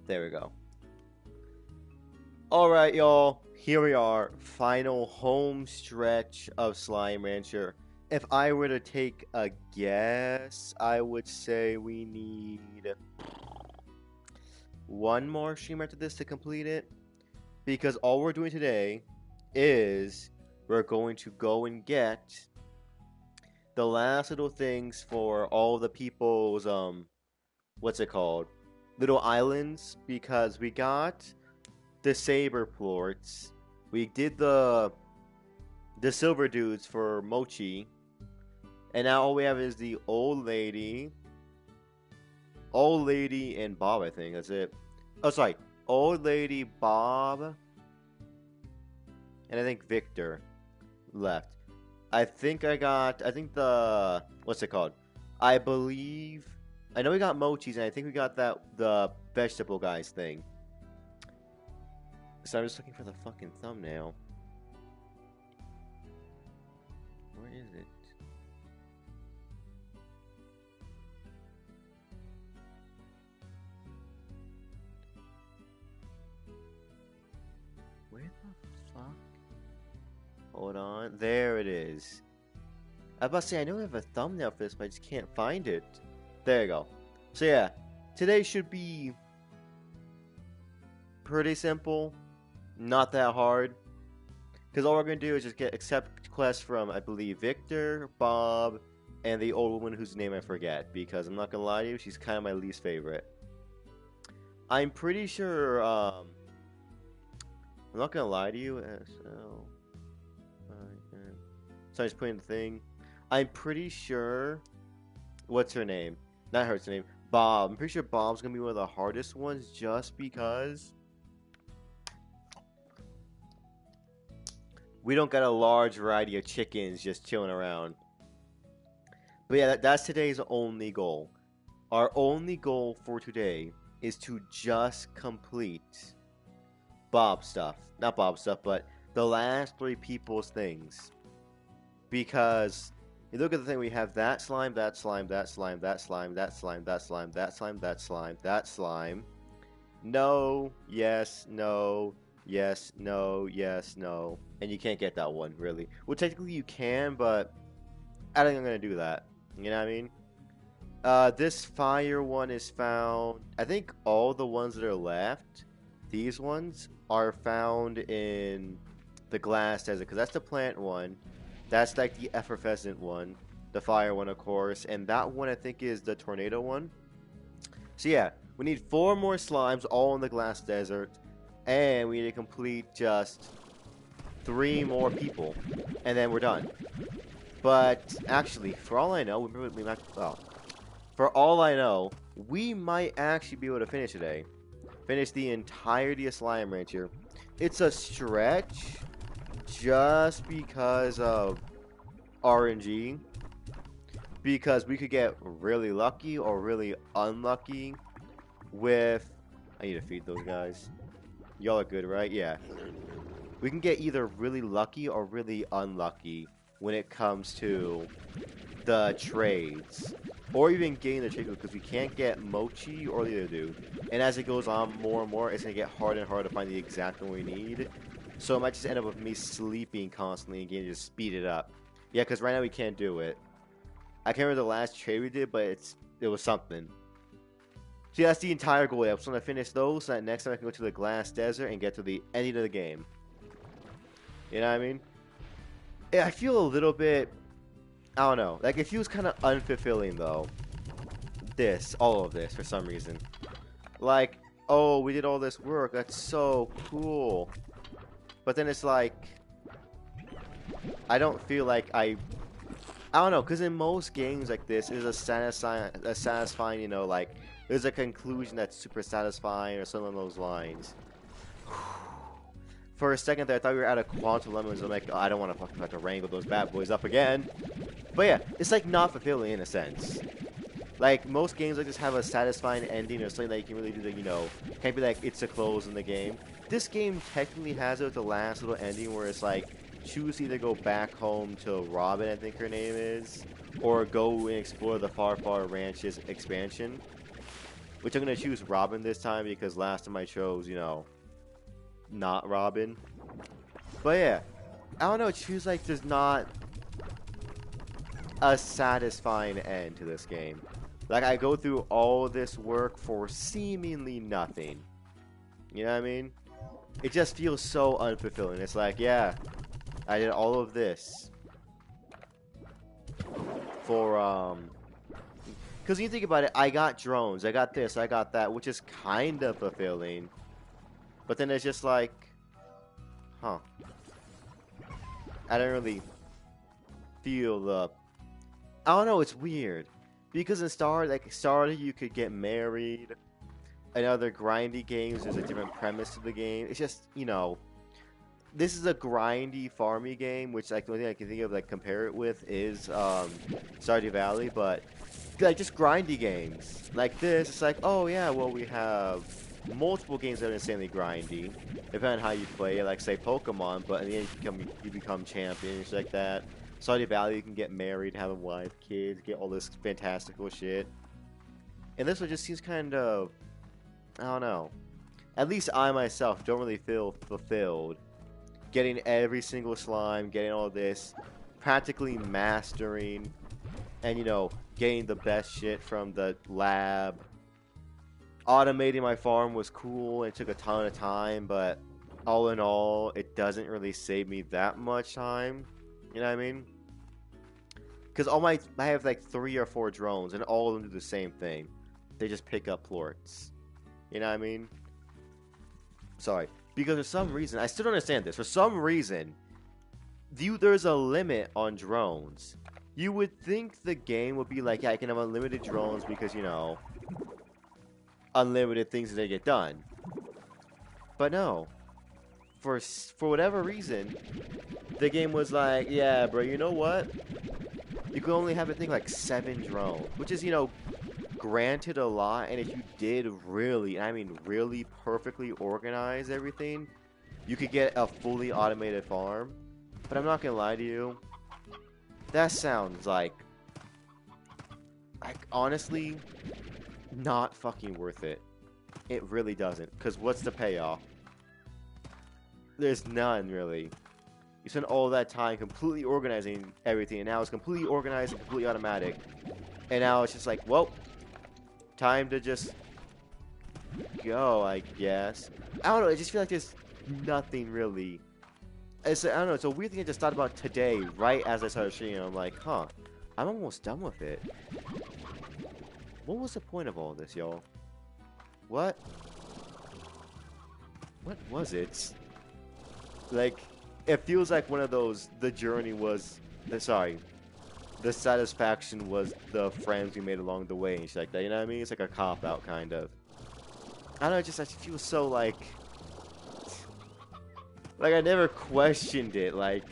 There we go. Alright, y'all. Here we are. Final home stretch of Slime Rancher. If I were to take a guess, I would say we need one more stream after this to complete it. Because all we're doing today is we're going to go and get the last little things for all the people's, what's it called? Little islands. Because we got the saber plorts. We did the silver dudes for Mochi. And now all we have is the old lady. Old lady and Bob, I think. That's it. Oh, sorry. Old lady, Bob. And I think Victor left. I think the, what's it called? I know we got Mochi's and I think we got the vegetable guys thing. So I'm just looking for the fucking thumbnail. Where is it? Where the fuck? Hold on. There it is. I was about to say, I know I have a thumbnail for this, but I just can't find it. There you go. So yeah, today should be pretty simple. Not that hard. Because all we're going to do is just accept quests from, I believe, Victor, Bob, and the old woman whose name I forget. Because I'm not going to lie to you, she's kind of my least favorite. I'm pretty sure, I'm not going to lie to you. So I just put in the thing. I'm pretty sure, what's her name? Not her name. Bob. I'm pretty sure Bob's going to be one of the hardest ones just because we don't got a large variety of chickens just chilling around. But yeah, that's today's only goal. Our only goal for today is to just complete Bob's stuff. Not Bob's stuff, but the last 3 people's things. Because you look at the thing, we have that slime, that slime, that slime, that slime, that slime, that slime, that slime, that slime, that slime. No, yes, no. Yes, no, yes, no. And you can't get that one, really. Well, technically you can, but I don't think I'm going to do that. You know what I mean? This fire one is found. I think all the ones that are left, these ones, are found in the glass desert. Because that's the plant one. That's like the effervescent one. The fire one, of course. And that one, I think, is the tornado one. So yeah, we need 4 more slimes, all in the glass desert. And we need to complete just 3 more people. And then we're done. But actually, for all I know, we might actually be able to finish today. Finish the entirety of Slime Rancher. It's a stretch just because of RNG. Because we could get really lucky or really unlucky with... I need to feed those guys. Y'all are good, right? Yeah. We can get either really lucky or really unlucky when it comes to the trades. Or even getting the trade because we can't get Mochi or the other dude. And as it goes on more and more, it's going to get harder and harder to find the exact one we need. So it might just end up with me sleeping constantly and getting to speed it up. Yeah, because right now we can't do it. I can't remember the last trade we did, but it was something. See, that's the entire goal. I just want to finish those so that next time I can go to the glass desert and get to the ending of the game. You know what I mean? Yeah, I feel a little bit... I don't know. Like, it feels kind of unfulfilling, though. All of this, for some reason. Like, oh, we did all this work. That's so cool. But then it's like... I don't feel like I don't know, because in most games like this, it's a satisfying, you know, like... There's a conclusion that's super satisfying or something along those lines. For a second there, I thought we were out of Quantum Lemons. I'm like, oh, I don't want to fucking have to wrangle those bad boys up again. But yeah, it's like not fulfilling in a sense. Like, most games like this have a satisfying ending or something that you can really do that, you know, can't be like, it's a close in the game. This game technically has it with the last little ending where it's like, choose to either go back home to Robin, I think her name is, or go and explore the Far Far Ranch's expansion. which I'm gonna choose Robin this time because last time I chose, you know, not Robin. But yeah, I don't know. It feels like there's not a satisfying end to this game. Like I go through all this work for seemingly nothing. You know what I mean? It just feels so unfulfilling. It's like, yeah, I did all of this for because you think about it, I got drones, I got this, I got that, which is kind of fulfilling. But then it's just like, huh. I don't really feel the... I don't know, it's weird. Because in Starter you could get married. In other grindy games, there's a different premise to the game. It's just, you know, this is a grindy, farmy game, which like the only thing I can think of like compare it with is Stardew Valley, but like just grindy games like this. It's like, oh yeah, well we have multiple games that are insanely grindy, depending on how you play it. Like say Pokemon, but in the end you become champions like that. Stardew Valley, you can get married, have a wife, kids, get all this fantastical shit. And this one just seems kind of, I don't know. At least I myself don't really feel fulfilled. Getting every single slime, getting all this, practically mastering, and you know, getting the best shit from the lab. Automating my farm was cool and took a ton of time, but all in all, it doesn't really save me that much time. You know what I mean? Because I have like 3 or 4 drones, and all of them do the same thing. They just pick up plorts. You know what I mean? Sorry. Because for some reason, I still don't understand this. For some reason, there's a limit on drones. You would think the game would be like, yeah, I can have unlimited drones because, you know, unlimited things that get done. But no. For whatever reason, the game was like, yeah, bro, you know what? You can only have, I think, like 7 drones. Which is, you know, granted a lot, and if you did really, I mean really perfectly organize everything, you could get a fully automated farm. But I'm not gonna lie to you, that sounds like honestly not fucking worth it. It really doesn't, because what's the payoff? There's none really. You spend all that time completely organizing everything, and now it's completely organized and completely automatic, and now it's just like, well, time to just go, I guess. I don't know, I just feel like there's nothing really. I don't know, it's a weird thing I just thought about today, right as I started shooting. I'm like, huh, I'm almost done with it. What was the point of all this, y'all? What was it? Like, it feels like one of those, the journey was, the satisfaction was the friends we made along the way and shit like that, you know what I mean? It's like a cop-out, kind of. I don't know, I feel so like I never questioned it, like,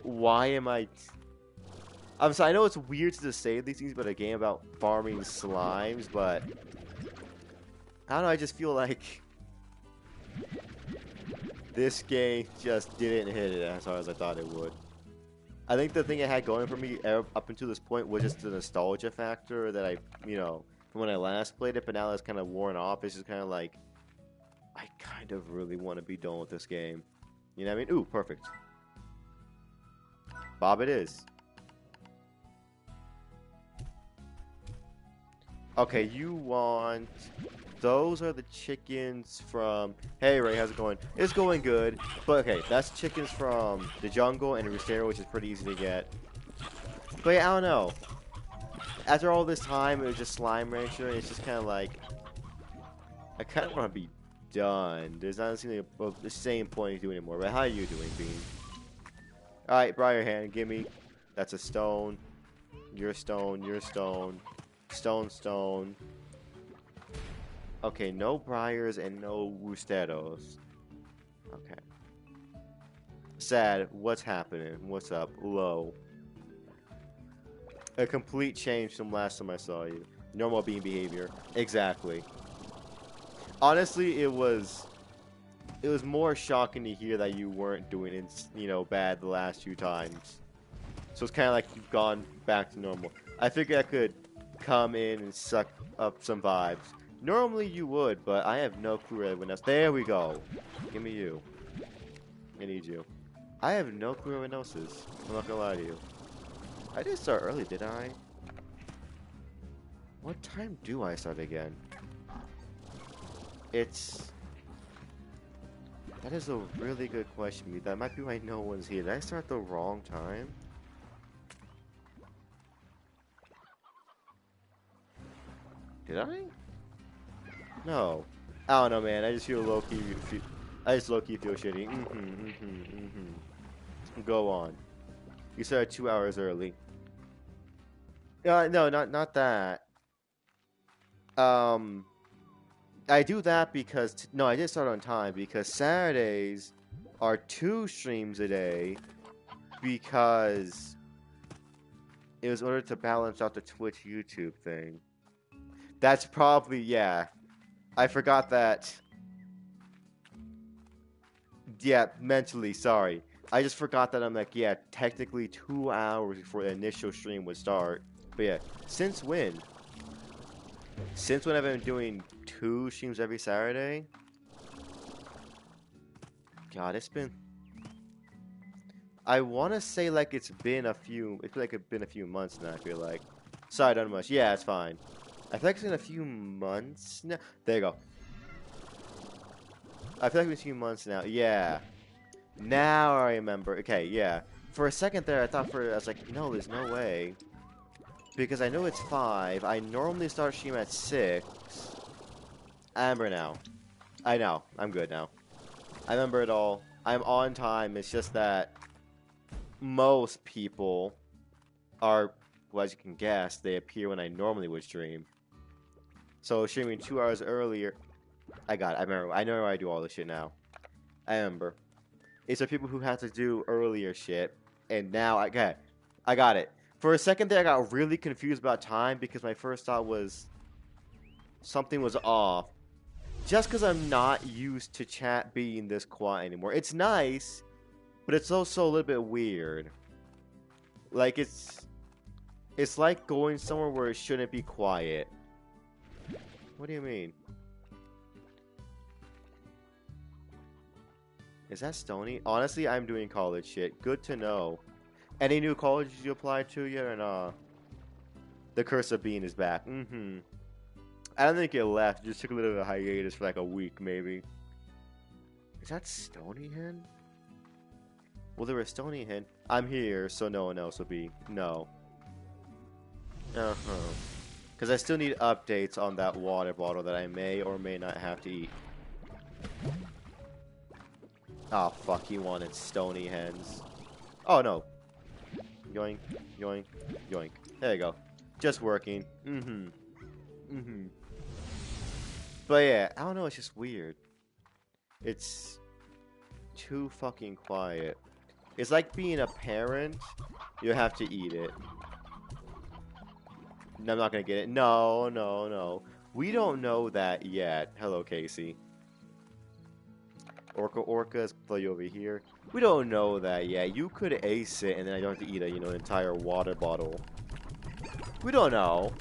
why am I'm sorry, I know it's weird to just say these things about a game about farming slimes, but I don't know, I just feel like this game just didn't hit it as hard as I thought it would. I think the thing it had going for me up until this point was just the nostalgia factor that I, you know, from when I last played it, but now it's kind of worn off. It's just kind of like, I kind of really want to be done with this game. You know what I mean? Ooh, perfect. Bob it is. Okay, you want... Those are the chickens from... Hey, Ray, how's it going? It's going good. But, okay, that's chickens from the jungle and Rustero, which is pretty easy to get. But, yeah, I don't know. After all this time, it was just Slime Rancher, and it's just kind of like... I kind of want to be done. There's not the same point to do anymore. But how are you doing, Bean? Alright, Briarhand, give me... That's a stone. You're a stone. You're a stone. Stone, stone. Okay, no briars and no Rusteros. Okay. Sad, what's happening? What's up? Low. A complete change from last time I saw you. Normal being behavior. Exactly. Honestly, it was more shocking to hear that you weren't doing it, you know, bad the last few times. So it's kind of like you've gone back to normal. I figured I could come in and suck up some vibes. Normally you would, but I have no clue where everyone else. There we go. Give me you. I need you. I have no clue where everyone else is. I'm not gonna lie to you. I didn't start early, did I? What time do I start again? That is a really good question. That might be why no one's here. Did I start the wrong time? Did I? No. I don't know, man. I just feel low-key. I just low-key feel shitty. Go on. You started 2 hours early. No, not that. I do that because no, I did start on time because Saturdays are 2 streams a day because it was ordered to balance out the Twitch YouTube thing. That's probably, yeah. I forgot that. Yeah, mentally, sorry. I just forgot that I'm like, yeah, technically 2 hours before the initial stream would start. But yeah, since when? Since when I've been doing 2 streams every Saturday? God, it's been... I want to say like it's been a few... It's like it's been a few months now, I feel like. Sorry, not much. Yeah, it's fine. I feel like it's been a few months now. There you go. I feel like it's been a few months now. Yeah. Now I remember. Okay, yeah. For a second there, I was like, no, there's no way. Because I know it's 5. I normally start stream at 6. I remember now. I know. I'm good now. I remember it all. I'm on time. It's just that most people are, well, as you can guess, they appear when I normally would stream. So streaming 2 hours earlier, I got it. I remember. I know I do all this shit now. I remember. It's for people who have to do earlier shit, and now I got it. For a second there, I got really confused about time because my first thought was something was off. Just because I'm not used to chat being this quiet anymore. It's nice, but it's also a little bit weird. Like it's like going somewhere where it shouldn't be quiet. What do you mean? Is that Stony? Honestly, I'm doing college shit. Good to know. Any new colleges you applied to yet or not? The Curse of Being is back. I don't think it left. It just took a little bit of a hiatus for like a week, maybe. Is that Stonyhen? Well, there was Stonyhen. I'm here, so no one else will be. No. Because I still need updates on that water bottle that I may or may not have to eat. Oh, fuck. He wanted Stonyhens. Oh, no. Yoink, yoink, yoink. There you go. Just working. But yeah, I don't know, it's just weird. It's too fucking quiet. It's like being a parent. You have to eat it. I'm not gonna get it. No, no, no. We don't know that yet. Hello, Casey. Orca is play over here. We don't know that yet. You could ace it and then I don't have to eat a, an entire water bottle. We don't know.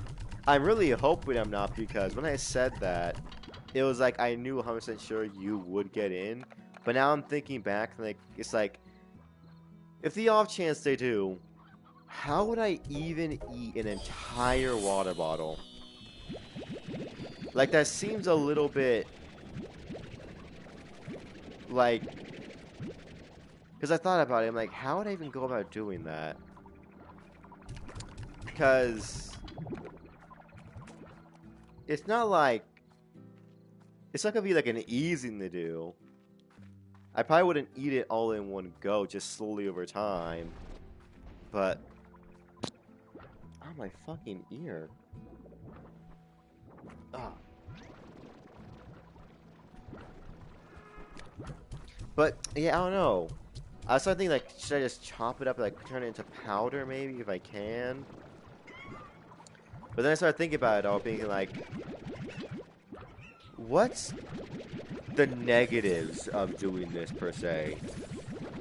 I'm really hoping I'm not because when I said that, it was like I knew 100% sure you would get in. But now I'm thinking back, like it's like, if the off chance they do, how would I even eat an entire water bottle? Like that seems a little bit like, because I thought about it, I'm like, how would I even go about doing that? Because it's not like, it's not gonna be like an easy thing to do. I probably wouldn't eat it all in one go, just slowly over time. But, oh my fucking ear. Ah. But yeah, I don't know. I was thinking like, should I just chop it up, like turn it into powder maybe if I can? But then I started thinking about it all, being like, what's the negatives of doing this per se?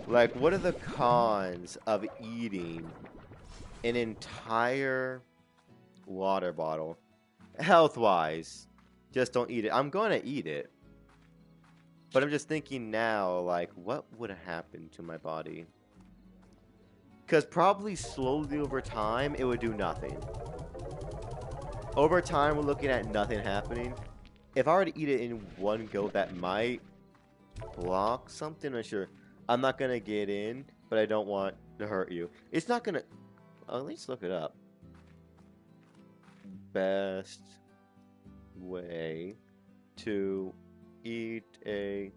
Like, what are the cons of eating an entire water bottle. Health-wise, just don't eat it. I'm gonna eat it. But I'm just thinking now, like, what would happen to my body? Because probably slowly over time, it would do nothing. Over time, we're looking at nothing happening. If I were to eat it in one go, that might block something. I'm sure. I'm not going to get in, but I don't want to hurt you. It's not going to... At least look it up. Best way to eat a...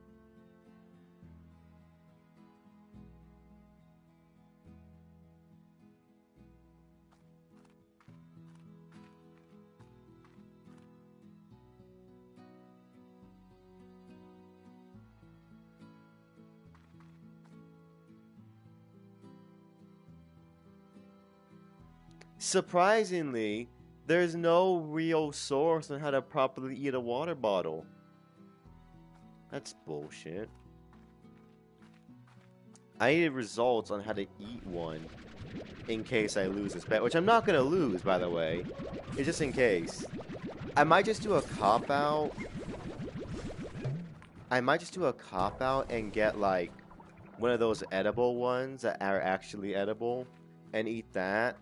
Surprisingly, there's no real source on how to properly eat a water bottle. That's bullshit. I needed results on how to eat one in case I lose this bet, which I'm not going to lose, by the way. It's just in case. I might just do a cop-out. I might just do a cop-out and get, like, one of those edible ones that are actually edible and eat that.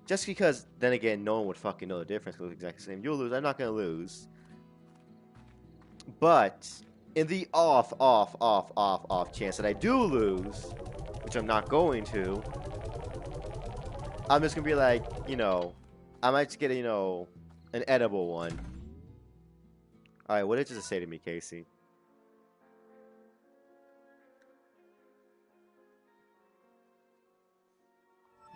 Just because, then again, no one would fucking know the difference because it's exactly the same. You'll lose. I'm not going to lose. But, in the off chance that I do lose, which I'm not going to, I'm just going to be like, you know, I might just get, you know, an edible one. Alright, what did it just say to me, Casey?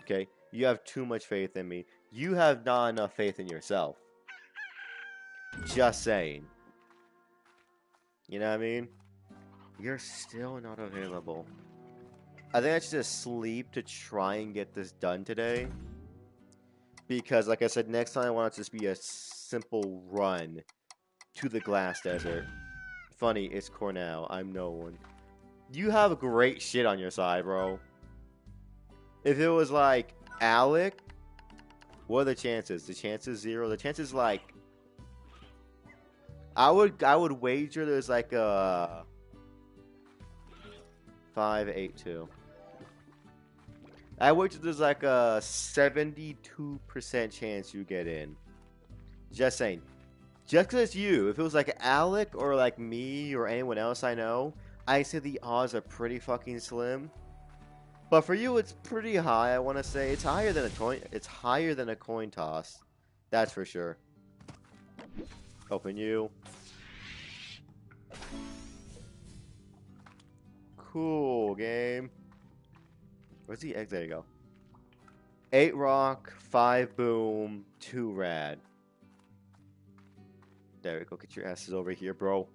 Okay. You have too much faith in me. You have not enough faith in yourself. Just saying. You know what I mean? You're still not available. I think I should just sleep to try and get this done today. Because, like I said, next time I want it to just be a simple run to the glass desert. Funny, it's Cornell. I'm no one. You have great shit on your side, bro. If it was like Alec, what are the chances? The chances 0. The chances like I would wager there's like a 5-8-2. I wager there's like a 72% chance you get in. Just saying. Just because it's you. If it was like Alec or like me or anyone else I know, I say the odds are pretty fucking slim. But for you, it's pretty high. I want to say it's higher than a coin. It's higher than a coin toss. That's for sure. Open you. Cool game. Where's the egg? There you go. 8 rock, 5 boom, 2 rad. There we go. Get your asses over here, bro.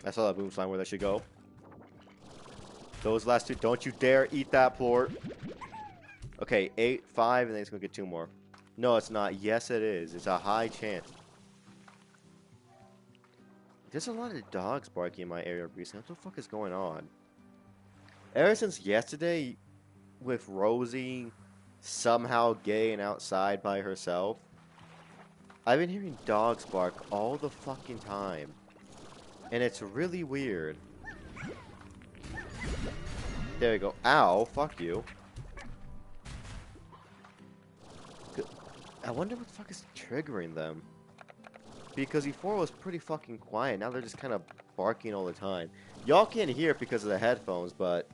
I saw that boom slime where that should go. Those last 2, don't you dare eat that plort. Okay, 8, 5, and then it's gonna get 2 more. No, it's not. Yes, it is. It's a high chance. There's a lot of dogs barking in my area recently. What the fuck is going on? Ever since yesterday, with Rosie somehow gay and outside by herself, I've been hearing dogs bark all the fucking time. And it's really weird. There we go. Ow, fuck you. I wonder what the fuck is triggering them. Because before it was pretty fucking quiet. Now they're just kind of barking all the time. Y'all can't hear it because of the headphones, but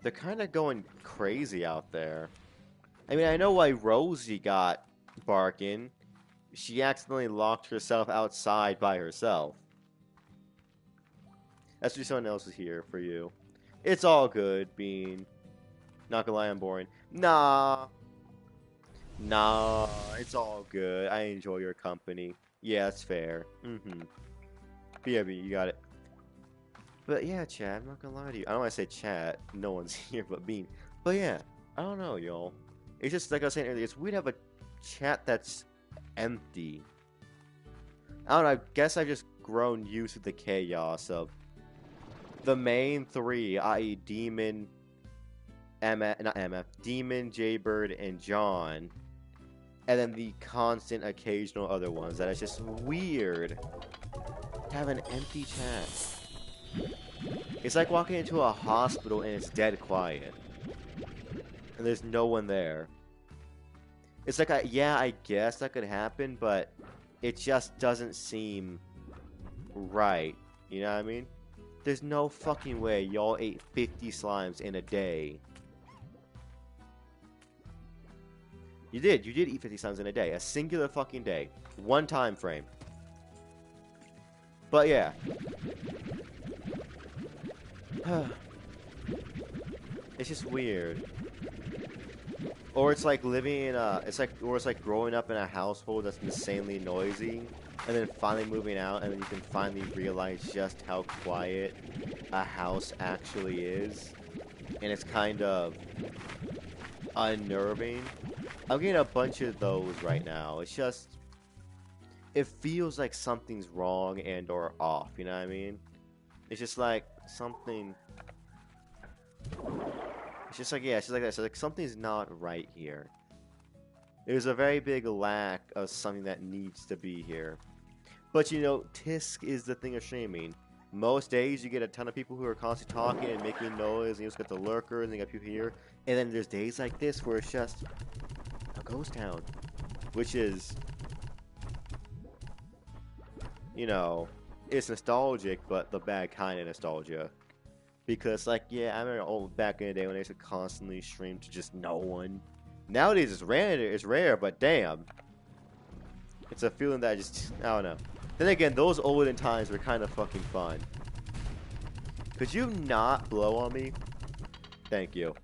they're kind of going crazy out there. I mean, I know why Rosie got barking. She accidentally locked herself outside by herself. That's why someone else is here for you. It's all good, Bean. Not gonna lie, I'm boring. Nah, it's all good. I enjoy your company. Yeah, that's fair. babbbbby, you got it. But yeah, chat, I'm not gonna lie to you. I don't want to say chat. No one's here but Bean. But yeah, I don't know, y'all. It's just like I was saying earlier. It's weird to have a chat that's empty. I don't know, I guess I've just grown used to the chaos of the main three, i.e. Demon, not MF, Demon, Jaybird, and John. And then the constant occasional other ones that is just weird to have an empty chat. It's like walking into a hospital and it's dead quiet. And there's no one there. It's like, yeah, I guess that could happen, but it just doesn't seem right. You know what I mean? There's no fucking way y'all ate 50 slimes in a day. You did eat 50 slimes in a day. A singular fucking day. One time frame. But yeah. It's just weird. Or it's like living in a, it's like growing up in a household that's insanely noisy, and then finally moving out, and then you can finally realize just how quiet a house actually is, and it's kind of unnerving. I'm getting a bunch of those right now. It's just, it feels like something's wrong and or off, you know what I mean? It's just like something. It's just like, yeah, it's just like that. So like something's not right here. There's a very big lack of something that needs to be here. But you know, Tisk is the thing of streaming. Most days you get a ton of people who are constantly talking and making noise, and you just get the lurkers, and you got people here. And then there's days like this where it's just a ghost town. Which is, you know, it's nostalgic, but the bad kind of nostalgia. Because, like, yeah, I remember back in the day when they used to constantly stream to just no one. Nowadays, it's rare, but damn. It's a feeling that I don't know. Then again, those olden times were kind of fucking fun. Could you not blow on me? Thank you.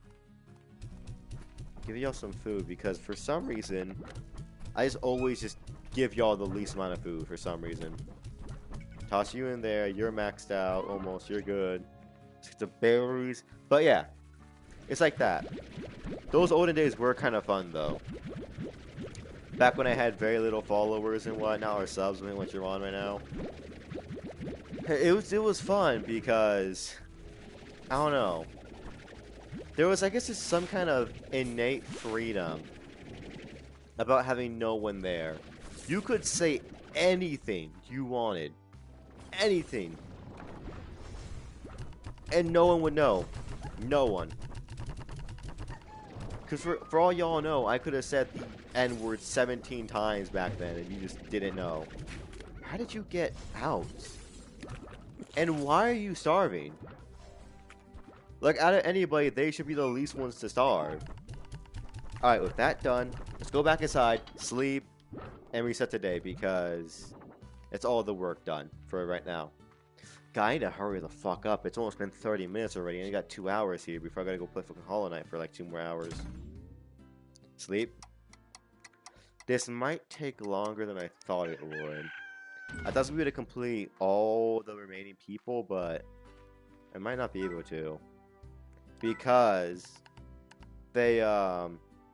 Give y'all some food, because for some reason, I just always just give y'all the least amount of food for some reason. Toss you in there, you're maxed out, almost, you're good. The berries, but yeah, it's like that. Those olden days were kind of fun though. Back when I had very little followers and whatnot, or subs, I mean, what you're on right now. It was fun because I don't know. There was, I guess, just some kind of innate freedom about having no one there. You could say anything you wanted, anything. And no one would know. No one. Because for all y'all know, I could have said the N-word 17 times back then and you just didn't know. How did you get out? And why are you starving? Like, out of anybody, they should be the least ones to starve. Alright, with that done, let's go back inside, sleep, and reset the day because it's all the work done for right now. God, I need to hurry the fuck up. It's almost been 30 minutes already, and I got 2 hours here before I gotta go play fucking Hollow Knight for like 2 more hours. Sleep. This might take longer than I thought it would. I thought I was gonna be able to complete all the remaining people, but I might not be able to. Because they,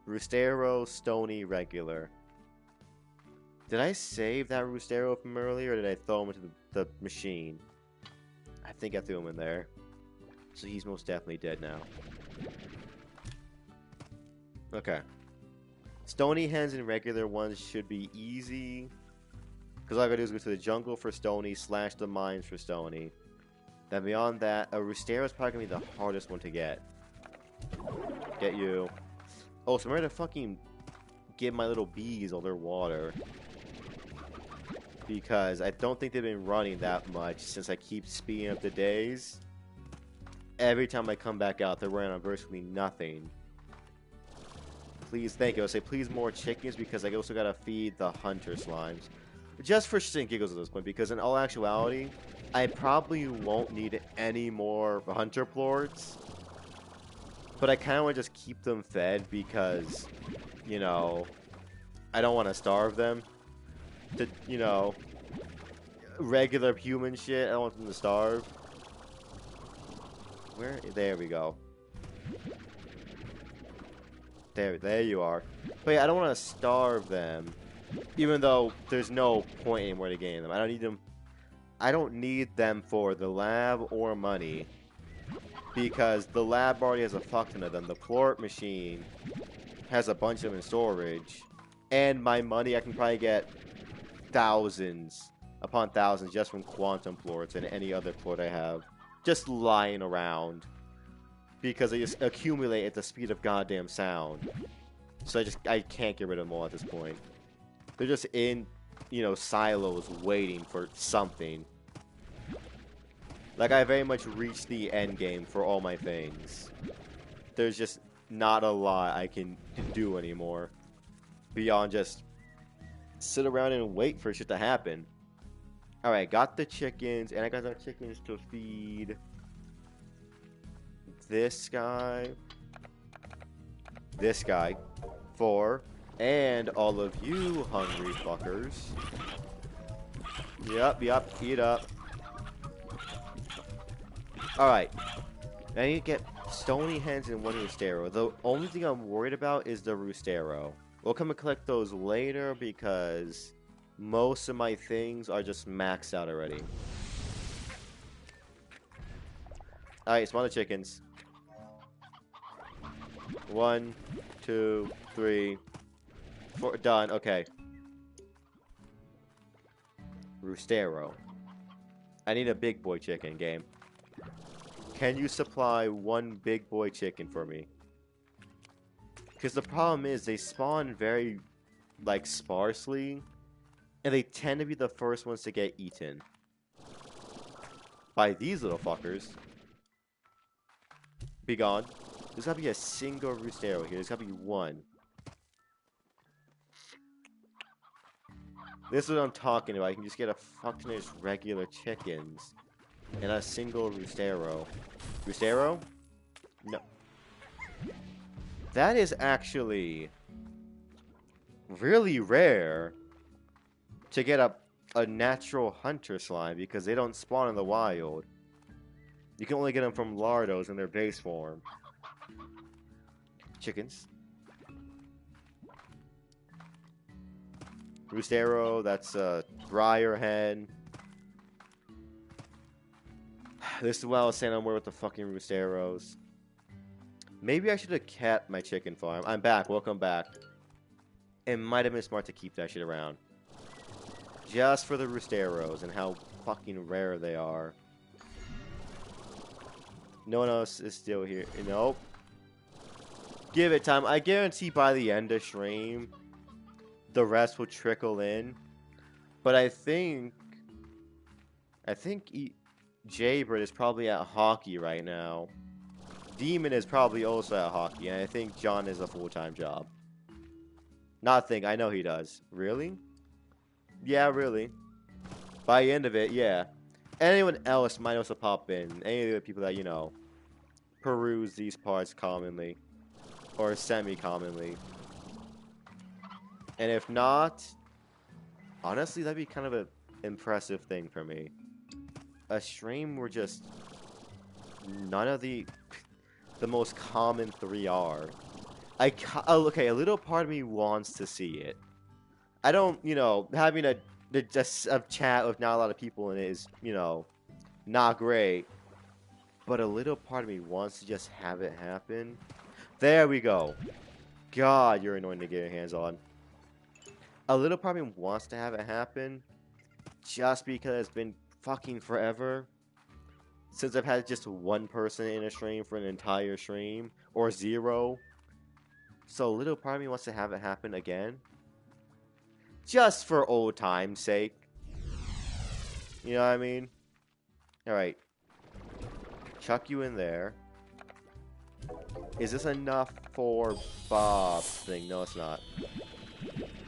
Rustero, Stony, Regular. Did I save that Rustero from earlier, or did I throw him into the machine? I think I threw him in there. So he's most definitely dead now. Okay. Stony hens and regular ones should be easy. Because all I gotta do is go to the jungle for Stony, slash the mines for Stony. Then beyond that, a Rustero is probably gonna be the hardest one to get. Get you. Oh, so I'm ready to fucking give my little bees all their water. Because I don't think they've been running that much since I keep speeding up the days. Every time I come back out, they're running on virtually nothing. Please, thank you. I'll say please more chickens because I also gotta feed the hunter slimes. Just for shits and giggles at this point, because in all actuality, I probably won't need any more hunter plorts. But I kind of want to just keep them fed because, you know, I don't want to starve them. To, you know, regular human shit. I don't want them to starve. Where? There we go. There you are. But yeah, I don't want to starve them. Even though there's no point anymore to getting them. I don't need them. I don't need them for the lab or money. Because the lab already has a fuck ton of them. The plort machine has a bunch of them in storage. And my money, I can probably get thousands upon thousands just from quantum plorts and any other plort I have. Just lying around. Because they just accumulate at the speed of goddamn sound. So I can't get rid of them all at this point. They're just in, you know, silos waiting for something. Like, I very much reached the end game for all my things. There's just not a lot I can do anymore. Beyond just sit around and wait for shit to happen. Alright, got the chickens, and I got the chickens to feed this guy, 4, and all of you hungry fuckers. Yep, eat up. Alright, now you get stony hens and 1 roostero. The only thing I'm worried about is the roostero. We'll come and collect those later because most of my things are just maxed out already. Alright, spawn the chickens. 1, 2, 3, 4. Done. Okay. Roostero. I need a big boy chicken, game. Can you supply 1 big boy chicken for me? Because the problem is they spawn very, like, sparsely. And they tend to be the first ones to get eaten. By these little fuckers. Be gone. There's gotta be a single roostero here. There's gotta be 1. This is what I'm talking about. You can just get a fuck ton of just regular chickens. And a single roostero. Roostero? No. That is actually really rare to get a natural hunter slime because they don't spawn in the wild. You can only get them from lardos in their base form. Chickens. Roostero, that's a briar hen. This is what I was saying, I'm with the fucking roosteros. Maybe I should have kept my chicken farm. I'm back, welcome back. It might have been smart to keep that shit around. Just for the roosteros and how fucking rare they are. No one else is still here. Nope. Give it time. I guarantee by the end of stream, the rest will trickle in. But I think Jaybird is probably at hockey right now. Demon is probably also at hockey, and I think John is a full-time job. Not think, I know he does. Really? Yeah, really. By the end of it, yeah. Anyone else might also pop in. Any of the people that, you know, peruse these parts commonly. Or semi-commonly. And if not, honestly, that'd be kind of an impressive thing for me. A stream where just none of the most common 3 are. Okay, a little part of me wants to see it. I don't, you know, having a chat with not a lot of people in it is, you know, not great. But a little part of me wants to just have it happen. There we go. God, you're annoying to get your hands on. A little part of me wants to have it happen. Just because it's been fucking forever. Since I've had just 1 person in a stream for an entire stream. Or 0. So a little part of me wants to have it happen again. Just for old time's sake. You know what I mean? Alright. Chuck you in there. Is this enough for Bob's thing? No, it's not.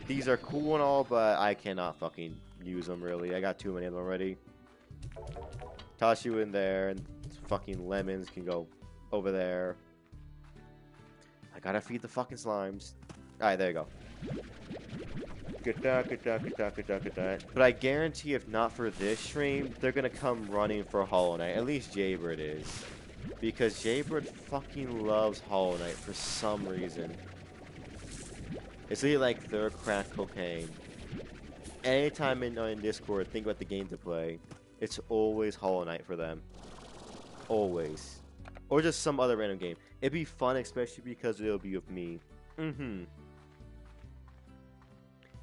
These are cool and all, but I cannot fucking use them, really. I got too many of them already. Toss you in there, and fucking lemons can go over there. I gotta feed the fucking slimes. Alright, there you go. Get that. But I guarantee if not for this stream, they're gonna come running for Hollow Knight. At least Jaybird is. Because Jaybird fucking loves Hollow Knight for some reason. It's really like their crack cocaine. anytime in Discord, think about the game to play. It's always Hollow Knight for them. Always. Or just some other random game. It'd be fun, especially because it'll be with me.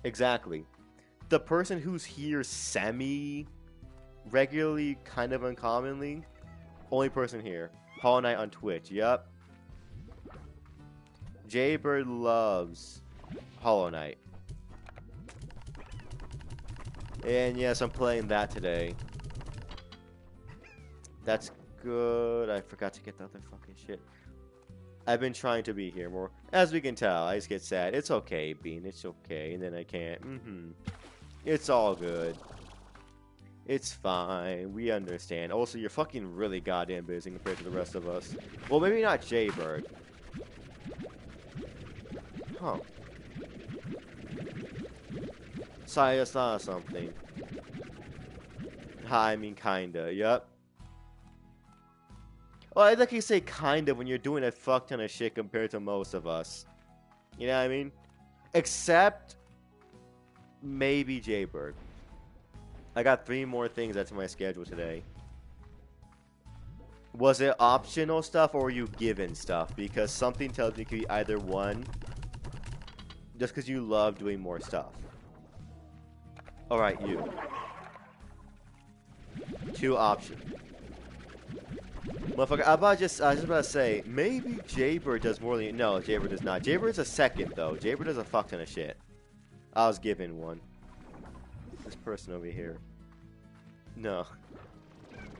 Exactly. The person who's here semi-regularly, kind of uncommonly, only person here. Hollow Knight on Twitch, yep. Jaybird loves Hollow Knight. And yes, I'm playing that today. That's good. I forgot to get the other fucking shit. I've been trying to be here more. As we can tell, I just get sad. It's okay, Bean. It's okay. And then I can't. It's all good. It's fine. We understand. Also, you're fucking really goddamn busy compared to the rest of us. Well, maybe not Jaybird. Huh. Sorry, I saw something. I mean, kinda. Yep. Well, I like you say kind of when you're doing a fuck ton of shit compared to most of us. You know what I mean? Except maybe Jaybird. I got 3 more things that's in my schedule today. Was it optional stuff or were you given stuff? Because something tells me it could be either one. Just because you love doing more stuff. Alright, you. 2 options. Motherfucker, I was just about to say, maybe Jaybird does more than you. No, Jaybird does not. Jaybird is a second, though. Jaybird does a fuck ton of shit. I was given one. This person over here. No.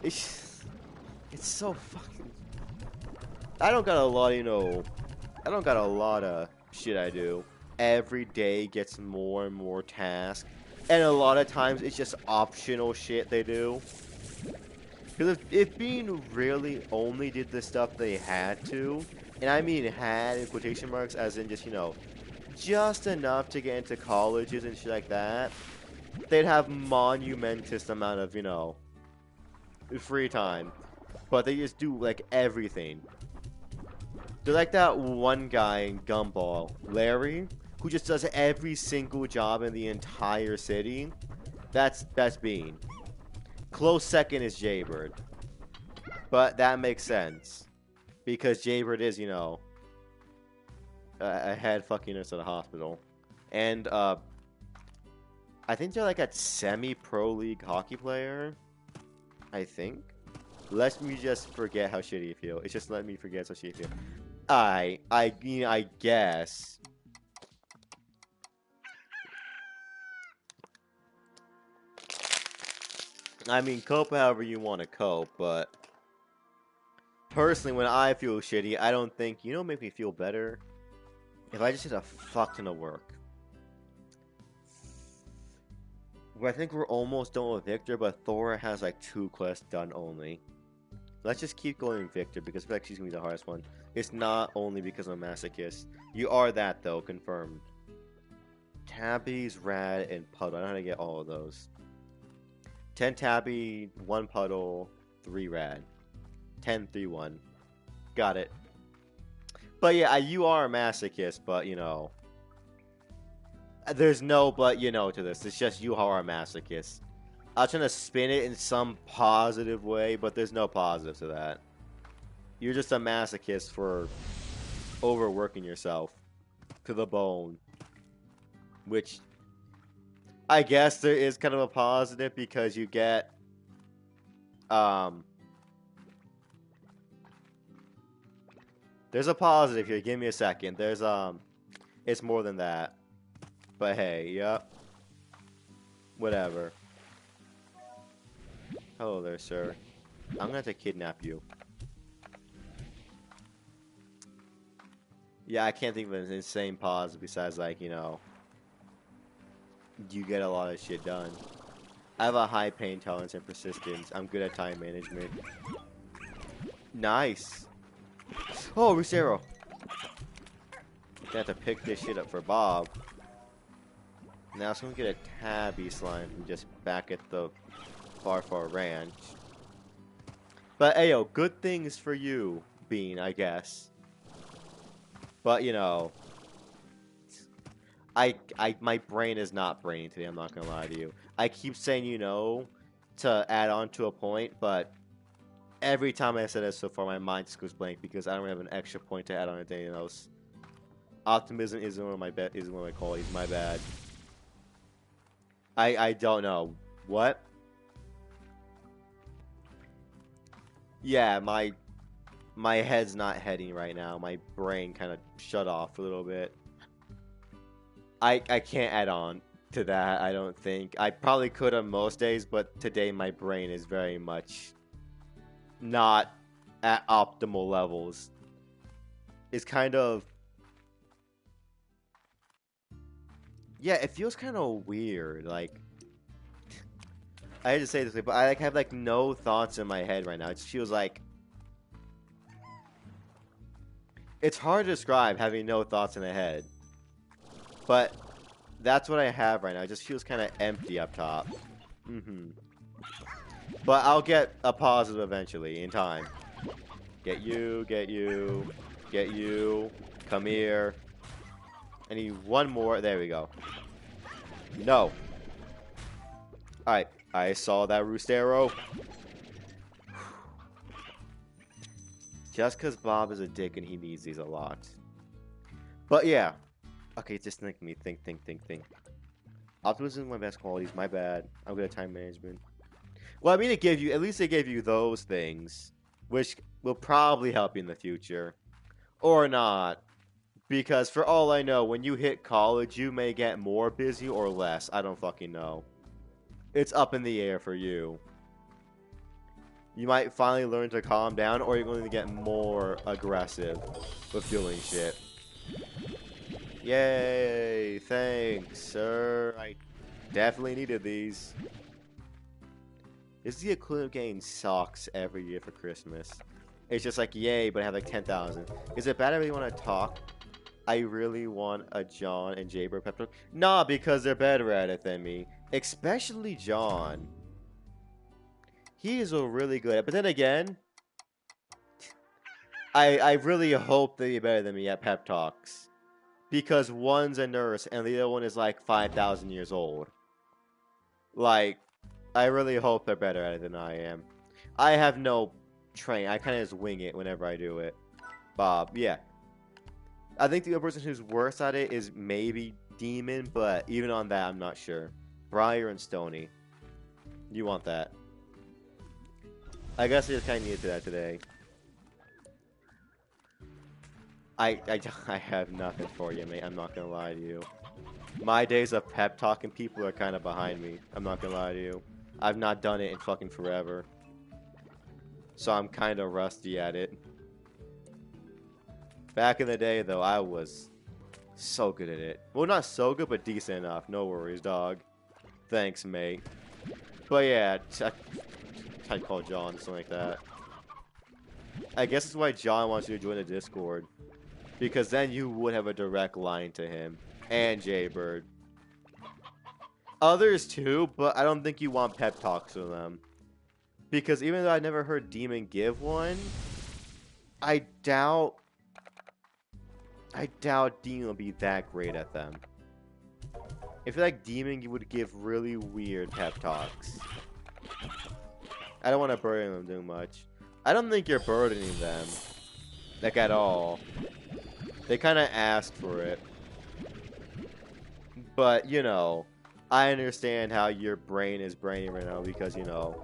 It's so fucking... I don't got a lot, you know... I don't got a lot of shit I do. Every day gets more and more tasks. And a lot of times, it's just optional shit they do. Because if Bean really only did the stuff they had to, and I mean had in quotation marks, as in just, you know, just enough to get into colleges and shit like that, they'd have monumentous amount of, you know, free time. But they just do, like, everything. They're like that one guy in Gumball, Larry, who just does every single job in the entire city. That's Bean. Close second is Jaybird. But that makes sense. Because Jaybird is, you know, a head fucking nurse at a hospital. And, I think they're like a semi-pro league hockey player. I think. Let me just forget how shitty you feel. It's just let me forget how shitty you feel. I guess. I mean, cope however you want to cope, but personally, when I feel shitty, I don't think, you know, make me feel better? If I just did a fuck ton of work. I think we're almost done with Victor, but Thora has like 2 quests done only. Let's just keep going Victor, because I feel like she's going to be the hardest one. It's not only because I'm a masochist. You are that, though, confirmed. Tabbies, Rad, and Puddle. I don't know how to get all of those. 10 Tabby, 1 Puddle, 3 Rad. 10, 3, 1. Got it. But yeah, you are a masochist, but, you know... There's no but, you know, to this. It's just you are a masochist. I was trying to spin it in some positive way, but there's no positive to that. You're just a masochist for overworking yourself to the bone. Which, I guess there is kind of a positive because you get, there's a positive here. Give me a second. There's, it's more than that. But hey, yep. Whatever. Hello there, sir. I'm gonna have to kidnap you. Yeah, I can't think of an insane pause besides, like, you know, you get a lot of shit done. I have a high pain tolerance and persistence. I'm good at time management. Nice. Oh, Rusero. Gonna have to pick this shit up for Bob. Now it's gonna get a tabby slime from just back at the Far Ranch. But ayo, good things for you, Bean, I guess. But you know, my brain is not braining today. I'm not gonna lie to you. I keep saying to add on to a point, but every time I said it so far, my mind just goes blank because I don't have an extra point to add on to anything else. Optimism isn't one of my qualities. My bad. I don't know what. Yeah, my head's not heading right now. My brain kind of shut off a little bit. I can't add on to that, I don't think. I probably could on most days, but today my brain is very much not at optimal levels. It's kind of... Yeah, it feels kind of weird. Like, I hate to say this, but I have like no thoughts in my head right now. It just feels like... It's hard to describe having no thoughts in the head. But that's what I have right now. It just feels kind of empty up top. But I'll get a positive eventually, in time. Get you, get you, get you. Come here. I need one more. There we go. No. Alright. I saw that roost arrow. Just because Bob is a dick and he needs these a lot. But yeah. Okay, just think me. Think. Optimism is my best qualities. My bad. I'm good at time management. Well, I mean, at least it gave you those things, which will probably help you in the future. Or not. Because for all I know, when you hit college, you may get more busy or less. I don't fucking know. It's up in the air for you. You might finally learn to calm down, or you're going to get more aggressive with doing shit. Yay! Thanks, sir. I definitely needed these. This is the equivalent of getting socks every year for Christmas. It's just like, yay, but I have like 10,000. Is it bad I really want to talk? I really want a John and Jaybird pep talk. Nah, because they're better at it than me. Especially John. He is a really good at it. But then again, I really hope that you're better than me at pep talks. Because one's a nurse and the other one is like 5,000 years old. Like, I really hope they're better at it than I am. I have no train. I kind of just wing it whenever I do it. Bob, yeah. I think the other person who's worse at it is maybe Demon, but even on that, I'm not sure. Briar and Stony. You want that. I guess I just kind of needed that today. I have nothing for you, mate. I'm not gonna lie to you. My days of pep talking people are kind of behind me. I'm not gonna lie to you. I've not done it in fucking forever. So I'm kind of rusty at it. Back in the day, though, I was so good at it. Well, not so good, but decent enough. No worries, dog. Thanks, mate. But yeah, I'd call John, something like that. I guess that's why John wants you to join the Discord. Because then you would have a direct line to him. And Jaybird. Others too, but I don't think you want pep talks with them. Because even though I never heard Demon give one, I doubt Demon will be that great at them. I feel like Demon would give really weird pep talks. I don't want to burden them too much. I don't think you're burdening them. Like, at all. They kind of asked for it. But, you know, I understand how your brain is braining right now because, you know,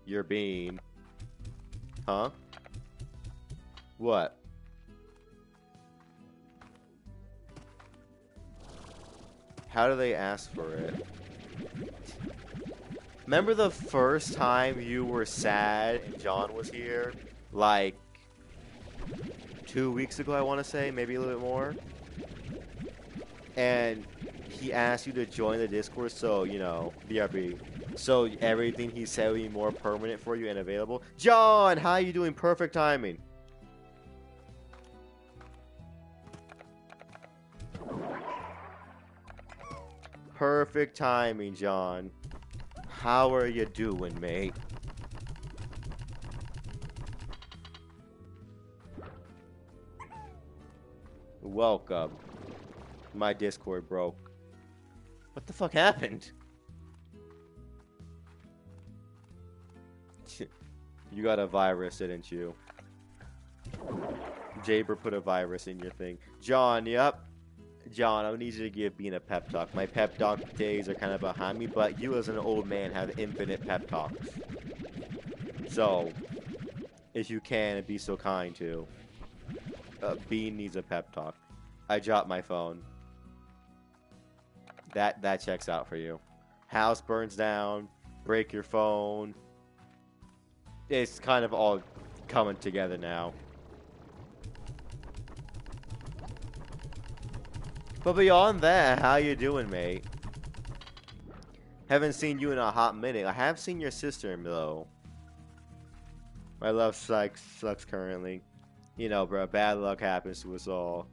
you're being... Huh? What? How do they ask for it? Remember the first time you were sad and John was here? Like, 2 weeks ago, I want to say, maybe a little bit more. And he asked you to join the Discord, so, you know, BRB. So everything he said would be more permanent for you and available. John, how you doing? Perfect timing. Perfect timing, John. How are you doing, mate? Welcome. My Discord broke. What the fuck happened? You got a virus, didn't you? Jaber put a virus in your thing. John, yep. John, I need you to give Bean a pep talk. My pep talk days are kind of behind me, but you as an old man have infinite pep talks. So, if you can, be so kind to. Bean needs a pep talk. I dropped my phone. That checks out for you. House burns down. Break your phone. It's kind of all coming together now. But beyond that, how you doing, mate? Haven't seen you in a hot minute. I have seen your sister, though. My love sucks currently. You know, bro, bad luck happens to us all.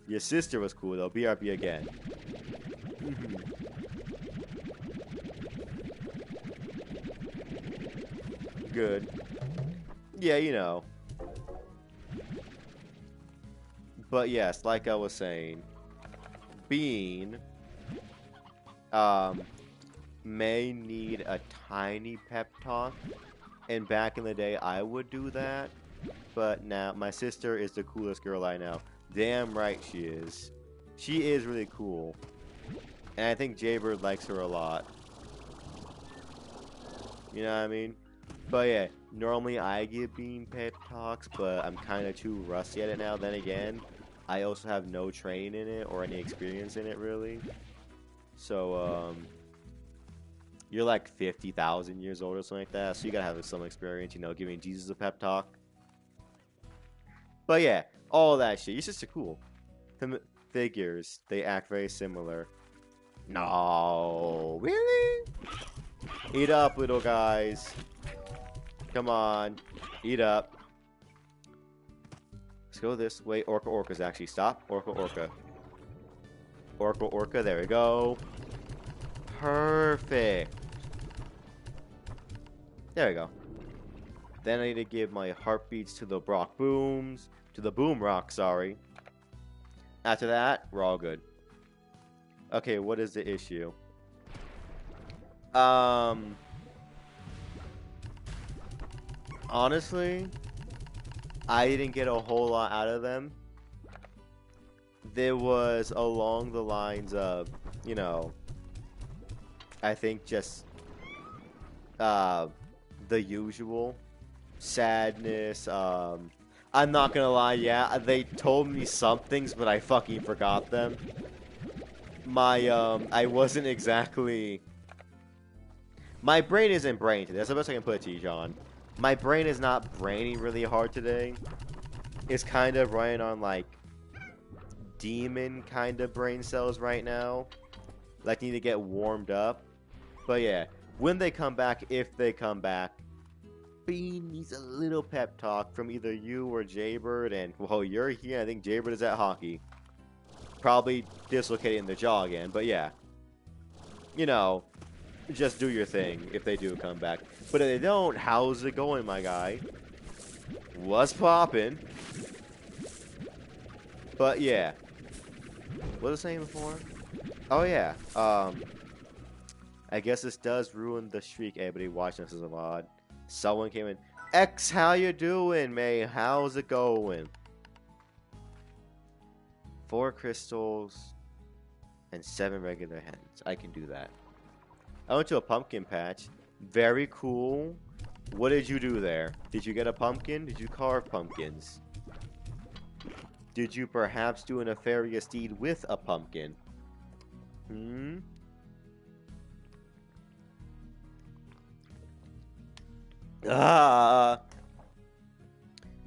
Your sister was cool, though. BRB again. Good. Yeah, you know. But yes, like I was saying, Bean may need a tiny pep talk. And back in the day, I would do that. But now, my sister is the coolest girl I know. Damn right she is. She is really cool. And I think Jaybird likes her a lot. You know what I mean? But yeah, normally I give Bean pep talks, but I'm kind of too rusty at it now. Then again, I also have no training in it or any experience in it, really. So, you're like 50,000 years old or something like that, so you gotta have some experience, you know, giving Jesus a pep talk. But yeah, all that shit. Your sister cool. Figures, they act very similar. No, really? Eat up, little guys. Come on, eat up. Let's go this way. Orca's actually. Stop. Orca. There we go. Perfect. There we go. Then I need to give my heartbeats to the booms. To the boom rock, sorry. After that, we're all good. Okay, what is the issue? Honestly, I didn't get a whole lot out of them. There was along the lines of, you know, I think just the usual sadness. I'm not gonna lie, yeah, they told me some things, but I fucking forgot them. I wasn't exactly. My brain isn't brain today. That's the best I can put it to you, John. My brain is not braining really hard today. It's kind of running on, like, demon kind of brain cells right now. Like, need to get warmed up. But yeah, when they come back, if they come back, Bean needs a little pep talk from either you or Jaybird. And, well, you're here. I think Jaybird is at hockey. Probably dislocating the jaw again. But yeah, you know, just do your thing if they do come back. But if they don't, how's it going, my guy? What's poppin'? But yeah. What was I saying before? Oh yeah. I guess this does ruin the streak. Everybody watching this is a lot. Someone came in. X, how you doing, May? How's it going? 4 crystals and 7 regular hens. I can do that. I went to a pumpkin patch. Very cool. What did you do there? Did you get a pumpkin? Did you carve pumpkins? Did you perhaps do a nefarious deed with a pumpkin?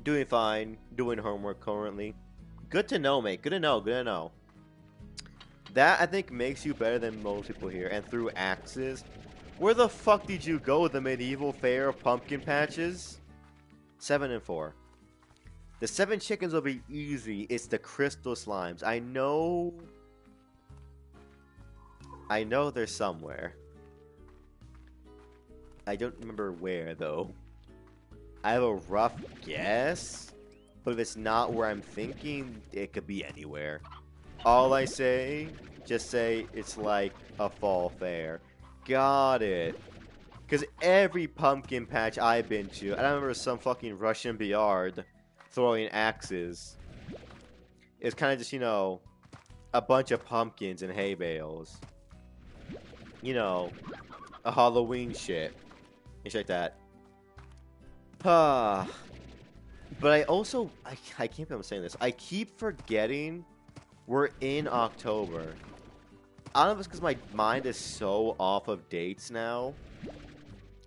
Doing fine. Doing homework currently. Good to know, mate. Good to know. Good to know. That, I think, makes you better than most people here. And through axes. Where the fuck did you go with the medieval fair of pumpkin patches? 7 and 4. The 7 chickens will be easy. It's the crystal slimes. I know they're somewhere. I don't remember where, though. I have a rough guess. But if it's not where I'm thinking, it could be anywhere. All I say, just say it's like a fall fair. Got it. Because every pumpkin patch I've been to, I remember some fucking Russian Biard throwing axes. It's kind of just, you know, a bunch of pumpkins and hay bales. You know, a Halloween shit. And shit like that. Ah. But I also, I can't believe I'm saying this. I keep forgetting we're in October. I don't know if it's because my mind is so off of dates now.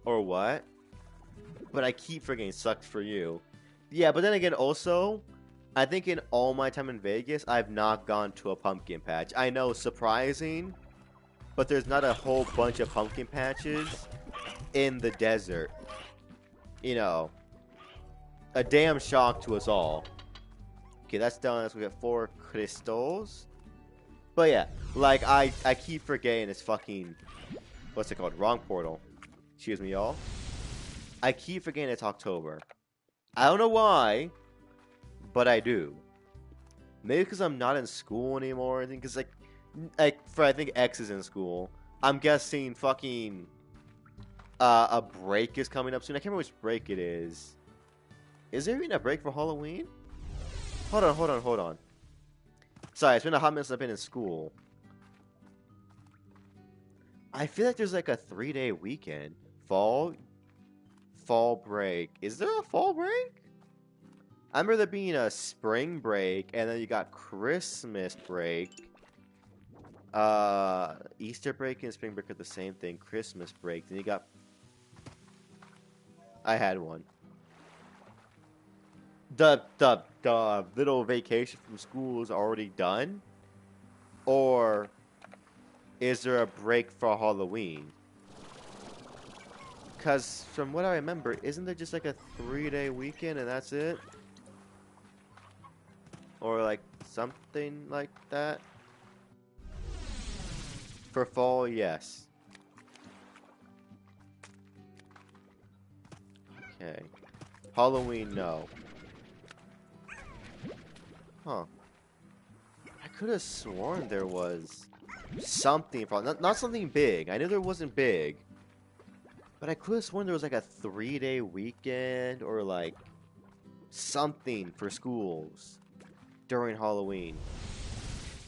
Or what. But I keep forgetting. Sucks for you. Yeah, but then again, also, I think in all my time in Vegas, I've not gone to a pumpkin patch. I know, surprising, but there's not a whole bunch of pumpkin patches in the desert. You know, a damn shock to us all. Okay, that's done. So we got 4 crystals. But yeah, like, I keep forgetting it's fucking, what's it called? Wrong portal. Excuse me, y'all. I keep forgetting it's October. I don't know why, but I do. Maybe because I'm not in school anymore. I think because I think X is in school. I'm guessing fucking a break is coming up soon. I can't remember which break it is. Is there even a break for Halloween? Hold on. Sorry, it's been a hot minute since I've been in school. I feel like there's like a 3-day weekend. Fall break. Is there a fall break? I remember there being a spring break, and then you got Christmas break. Easter break and spring break are the same thing. Christmas break. Then you got... I had one. The little vacation from school is already done? Or is there a break for Halloween? Because from what I remember, isn't there just like a 3-day weekend and that's it? Or like something like that? For fall, yes. Okay. Halloween, no. Huh. I could have sworn there was something for not something big. I knew there wasn't big. But I could have sworn there was like a 3-day weekend or like something for schools during Halloween.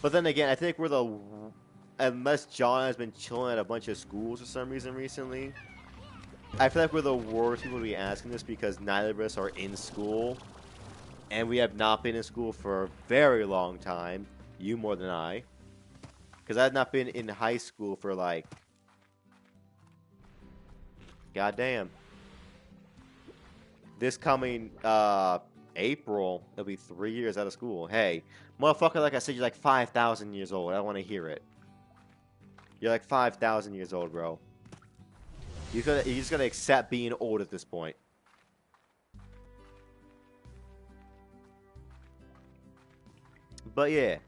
But then again, I think unless John has been chilling at a bunch of schools for some reason recently, I feel like we're the worst people to be asking this because neither of us are in school. And we have not been in school for a very long time. You more than I. Because I have not been in high school for like... goddamn. This coming April, it'll be 3 years out of school. Hey, motherfucker, like I said, you're like 5,000 years old. I want to hear it. You're like 5,000 years old, bro. You just gotta accept being old at this point. But yeah.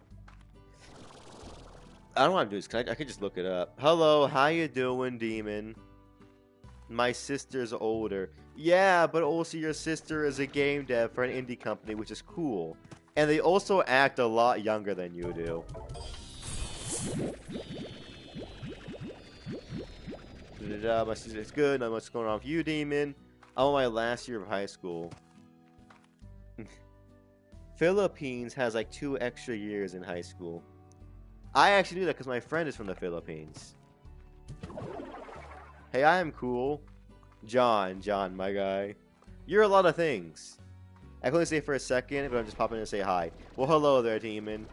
I don't want to do this. I could just look it up. Hello, how you doing, demon? My sister's older. Yeah, but also your sister is a game dev for an indie company, which is cool. And they also act a lot younger than you do. My sister's good. Not much going on with you, demon. I'm on my last year of high school. Philippines has like 2 extra years in high school. I actually knew that because my friend is from the Philippines. Hey, I am cool. John, my guy. You're a lot of things. I can only say for a second, but I'm just popping in to say hi. Well, hello there, demon.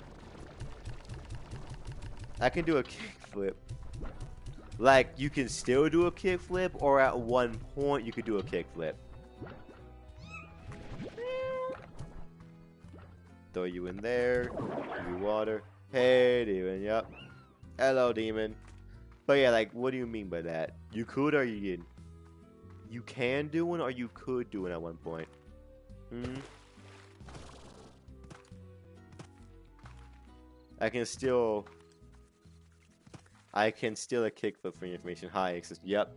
I can do a kickflip. Like, you can still do a kickflip, or at one point you could do a kickflip. Throw you in there. Give you water. Hey, demon. Yep. Hello, demon. But yeah, like, what do you mean by that? You could or you didn't? You can do one or you could do it at one point. I can still a kickflip for your information. Hi, yep.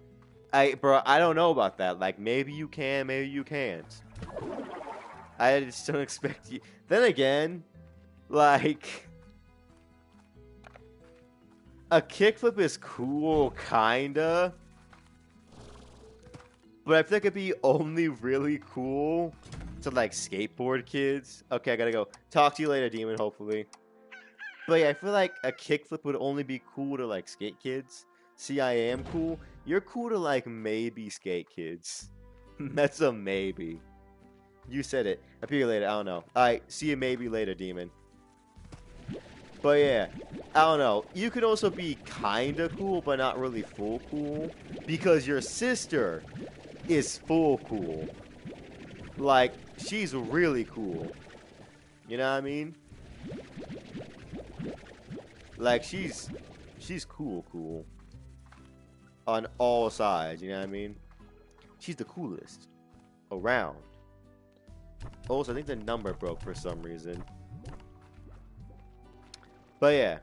Bro, I don't know about that. Like, maybe you can, maybe you can't. I just don't expect you. Then again, like, A kickflip is cool, kinda. But I feel like it'd be only really cool to, like, skateboard kids. Okay, I gotta go. Talk to you later, Demon, hopefully. But yeah, I feel like a kickflip would only be cool to, like, skate kids. See, I am cool. You're cool to, like, maybe skate kids. That's a maybe. You said it. I'll see you later. I don't know. Alright, see you maybe later, Demon. But yeah, I don't know. You could also be kinda cool, but not really full cool. Because your sister is full cool. Like, she's really cool. You know what I mean? Like, she's cool. On all sides, you know what I mean? She's the coolest. Around. Also, I think the number broke for some reason. But yeah.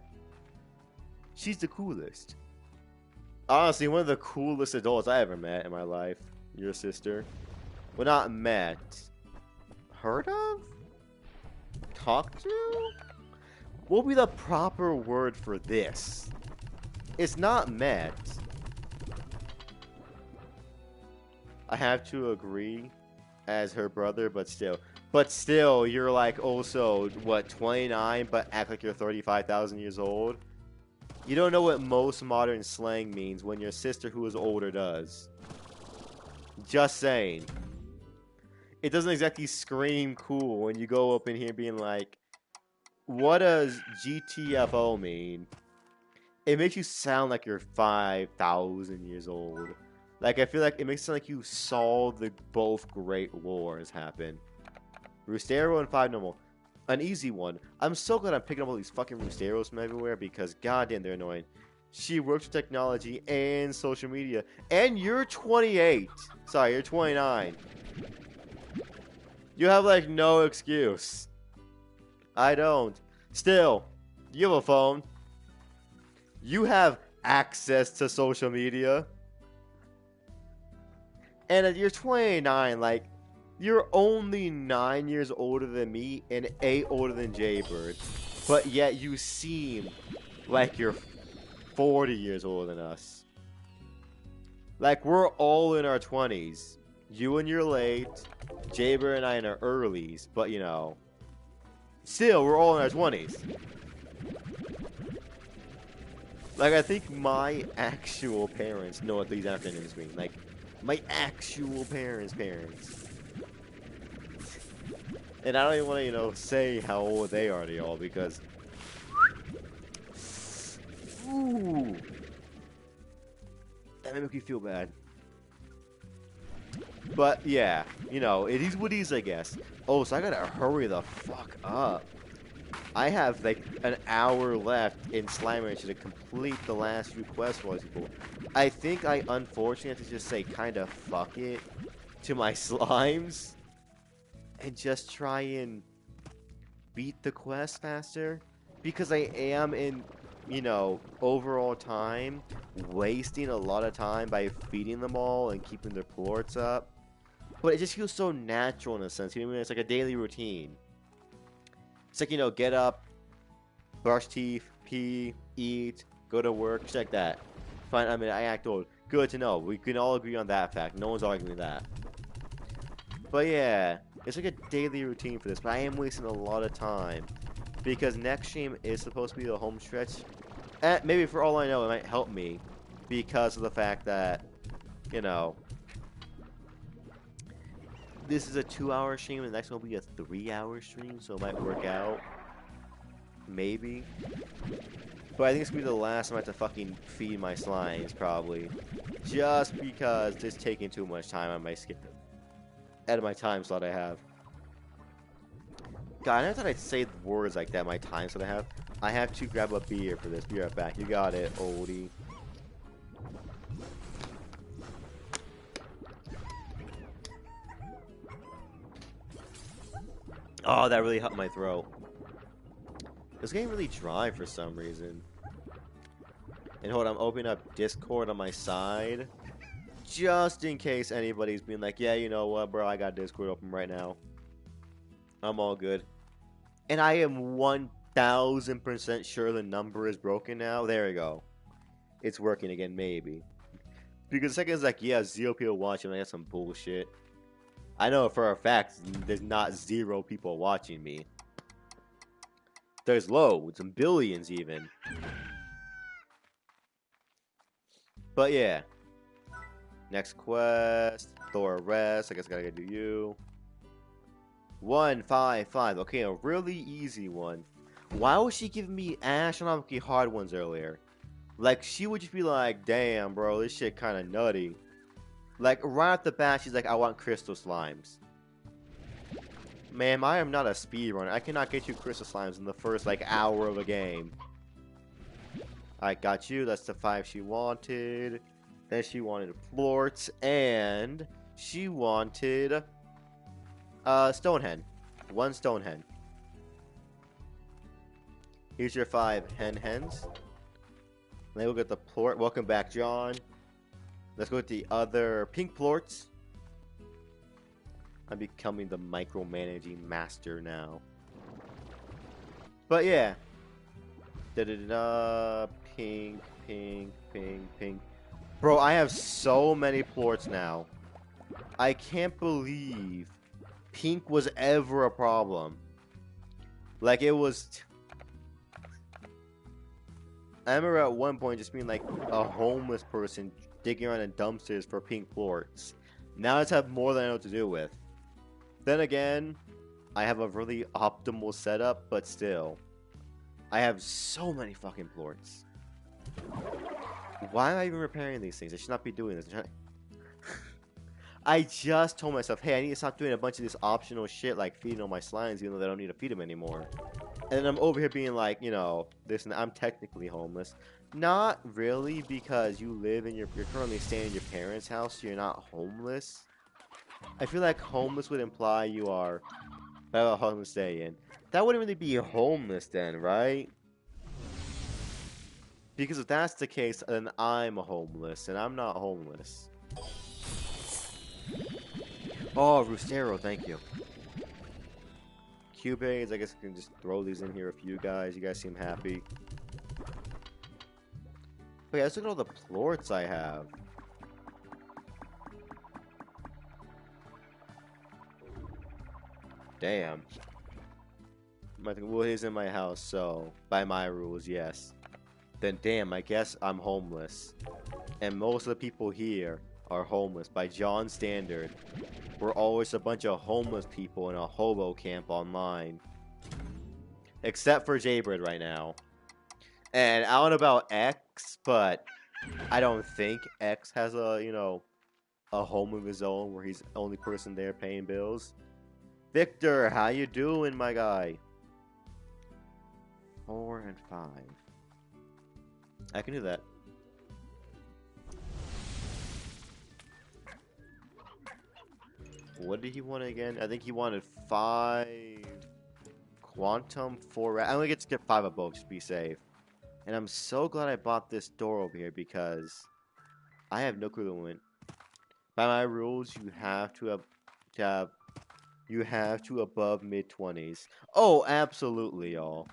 She's the coolest. Honestly, one of the coolest adults I ever met in my life. Your sister. Well, not met. Heard of? Talked to? What would be the proper word for this? It's not met. I have to agree as her brother, but still. But still, you're like also, what, 29, but act like you're 35,000 years old? You don't know what most modern slang means when your sister who is older does. Just saying. It doesn't exactly scream cool when you go up in here being like, what does GTFO mean? It makes you sound like you're 5,000 years old. Like, I feel like it makes it sound like you saw the both great wars happen. Rustero and 5 normal. An easy one. I'm so glad I'm picking up all these fucking Rusteros from everywhere because goddamn they're annoying. She works with technology and social media. And you're 28. Sorry, you're 29. You have like no excuse. I don't. Still, you have a phone. You have access to social media. And you're 29, like, you're only 9 years older than me and 8 older than Jaybird. But yet you seem like you're 40 years older than us. Like, we're all in our 20s. You in your late, Jaybird and I in our earlies, but you know, still, we're all in our 20s. Like, I think my actual parents know what these acronyms mean. Like, my actual parents. And I don't even want to, you know, say how old they are to y'all because... Ooh. That made me feel bad. But, yeah. You know, it is what it is, I guess. Oh, so I gotta hurry the fuck up. I have, like, an hour left in Slime Rancher to complete the last few quests for these people. I think I, unfortunately, have to just say kinda fuck it to my slimes. And just try and beat the quest faster. Because I am in, you know, overall time, wasting a lot of time by feeding them all and keeping their plorts up. But it just feels so natural in a sense. You know what I mean? It's like a daily routine. It's like, you know, get up, brush teeth, pee, eat, go to work, just like that. Fine, I mean, I act old. Good to know. We can all agree on that fact. No one's arguing that. But yeah, it's like a daily routine for this, but I am wasting a lot of time. Because next stream is supposed to be the home stretch. And maybe for all I know, it might help me. Because of the fact that, you know, this is a 2-hour stream, and the next one will be a 3-hour stream, so it might work out. Maybe. But I think it's going to be the last time I have to fucking feed my slimes, probably. Just because it's taking too much time, I might skip it. Out of my time slot I have. God, I never thought I'd say words like that, my time slot I have. I have to grab a beer for this. Be right back. You got it, oldie. Oh, that really helped my throat. It's getting really dry for some reason. And hold on, I'm opening up Discord on my side. Just in case anybody's being like, yeah, you know what, bro, I got Discord open right now. I'm all good. And I am 1000% sure the number is broken now. There we go. it's working again, maybe. Because the second it's like, yeah, 0 people watching, like, that's some bullshit. I know for a fact there's not 0 people watching me. There's loads and billions even. But yeah. Next quest. Thor rest. I guess I gotta do you. 155. Okay, a really easy one. Why was she giving me astronomically hard ones earlier? Like, she would just be like, damn, bro, this shit kind of nutty. Like, right off the bat, she's like, I want crystal slimes. Ma'am, I am not a speedrunner. I cannot get you crystal slimes in the first, like, hour of a game. I got you. That's the 5 she wanted. Then she wanted plorts, and she wanted Stonehen. 1 Stonehen. Here's your 5 hens. Then we'll get the plort. Welcome back, John. Let's go with the other pink plorts. I'm becoming the micromanaging master now. But yeah. Da-da-da-da. Pink, pink, pink, pink. Bro, I have so many plorts now. I can't believe pink was ever a problem. Like, it was... I remember at one point just being like a homeless person digging around in dumpsters for pink plorts. Now I just have more than I know what to do with. Then again, I have a really optimal setup, but still. I have so many fucking plorts. Why am I even repairing these things? I should not be doing this. I just told myself, hey, I need to stop doing a bunch of this optional shit like feeding all my slimes even though I don't need to feed them anymore. And then I'm over here being like, you know, this, and I'm technically homeless. Not really, because you're currently staying in your parents' house, so you're not homeless. I feel like homeless would imply you are a homeless stay in. That wouldn't really be homeless then, right? Because if that's the case, then I'm homeless, and I'm not homeless. Oh, Rustero, thank you. Cubades, I guess I can just throw these in here for you guys. You guys seem happy. Wait, let's look at all the plorts I have. Damn. Well, he's in my house, so by my rules, yes. Then damn, I guess I'm homeless. And most of the people here are homeless. By John's standard, we're always a bunch of homeless people in a hobo camp online. Except for Jaybird right now. And I don't know about X, but I don't think X has a, you know, a home of his own where he's the only person there paying bills. Victor, how you doing, my guy? 4 and 5. I can do that. What did he want again? I think he wanted 5 quantum, 4 I only get to get 5 of both, just be safe. And I'm so glad I bought this door over here because I have no clue when. By my rules, you have to above mid-20s. Oh, absolutely, y'all.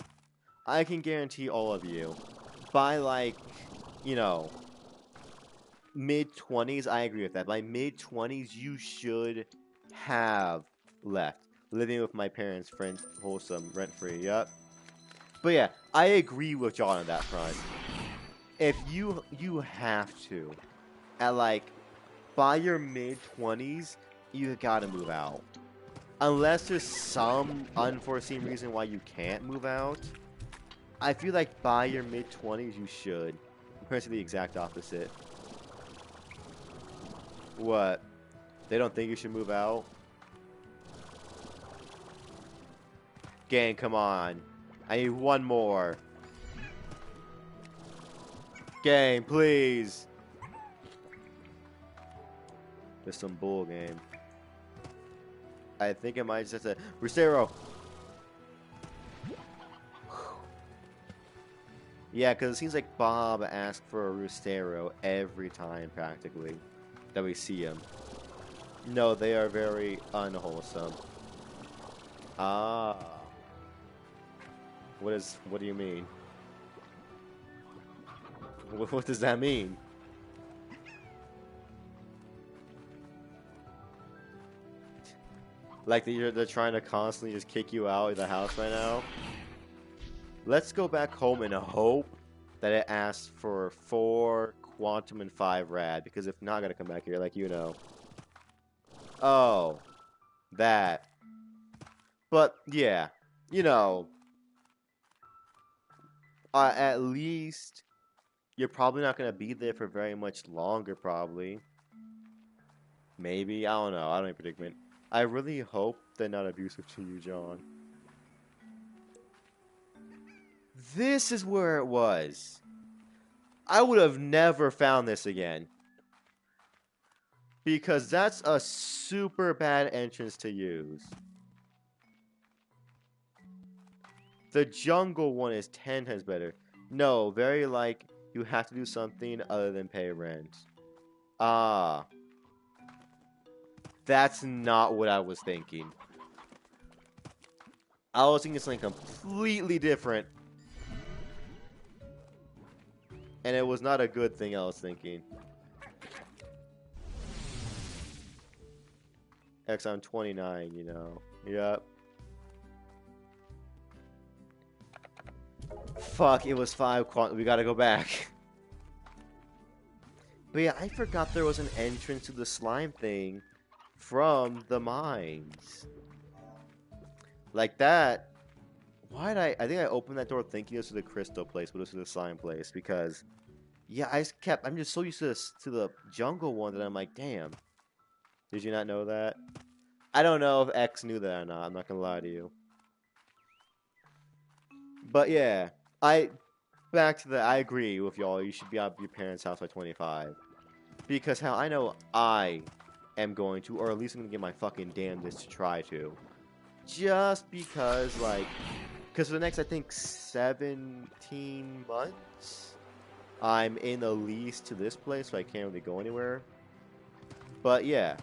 I can guarantee all of you, by like, you know, mid-20s, I agree with that. By mid-20s, you should have left. Living with my parents, friend, wholesome, rent-free, yup. But yeah, I agree with John on that front. If you have to, at like, by your mid-20s, you gotta move out. Unless there's some unforeseen reason why you can't move out, I feel like by your mid-20s you should. Compared to the exact opposite. What? They don't think you should move out? Gang, come on. I need one more. Gang, please. There's some bull game. I think it might just have to... Rustero! Yeah, because it seems like Bob asks for a Rustero every time, practically, that we see him. No, they are very unwholesome. Ah. What do you mean? What does that mean? Like they're trying to constantly just kick you out of the house right now? Let's go back home and hope that it asks for 4 quantum and 5 rad, because if not, I gotta come back here, like you know. Oh, that. But yeah, you know, at least you're probably not gonna be there for very much longer, probably. Maybe, I don't know. I don't have a predicament. I really hope they're not abusive to you, John. This is where it was. I would have never found this again. Because that's a super bad entrance to use. The jungle one is 10 times better. No, very like, you have to do something other than pay rent. Ah. That's not what I was thinking. I was thinking something completely different. And it was not a good thing I was thinking. X, I'm 29, you know. Yep. Fuck, it was 5 quantum. We gotta go back. But yeah, I forgot there was an entrance to the slime thing from the mines. Like that. Why did I think I opened that door thinking this was the crystal place, but this was the slime place, because yeah, I'm just so used to this, to the jungle one, that I'm like, damn. Did you not know that? I don't know if X knew that or not, I'm not gonna lie to you. But yeah, back to the, I agree with y'all, you should be out of your parents' house by 25. Because how I know I am going to, or at least I'm gonna get my fucking damnedest to try to. Just because, like, because for the next, I think, 17 months, I'm in a lease to this place, so I can't really go anywhere. But yeah.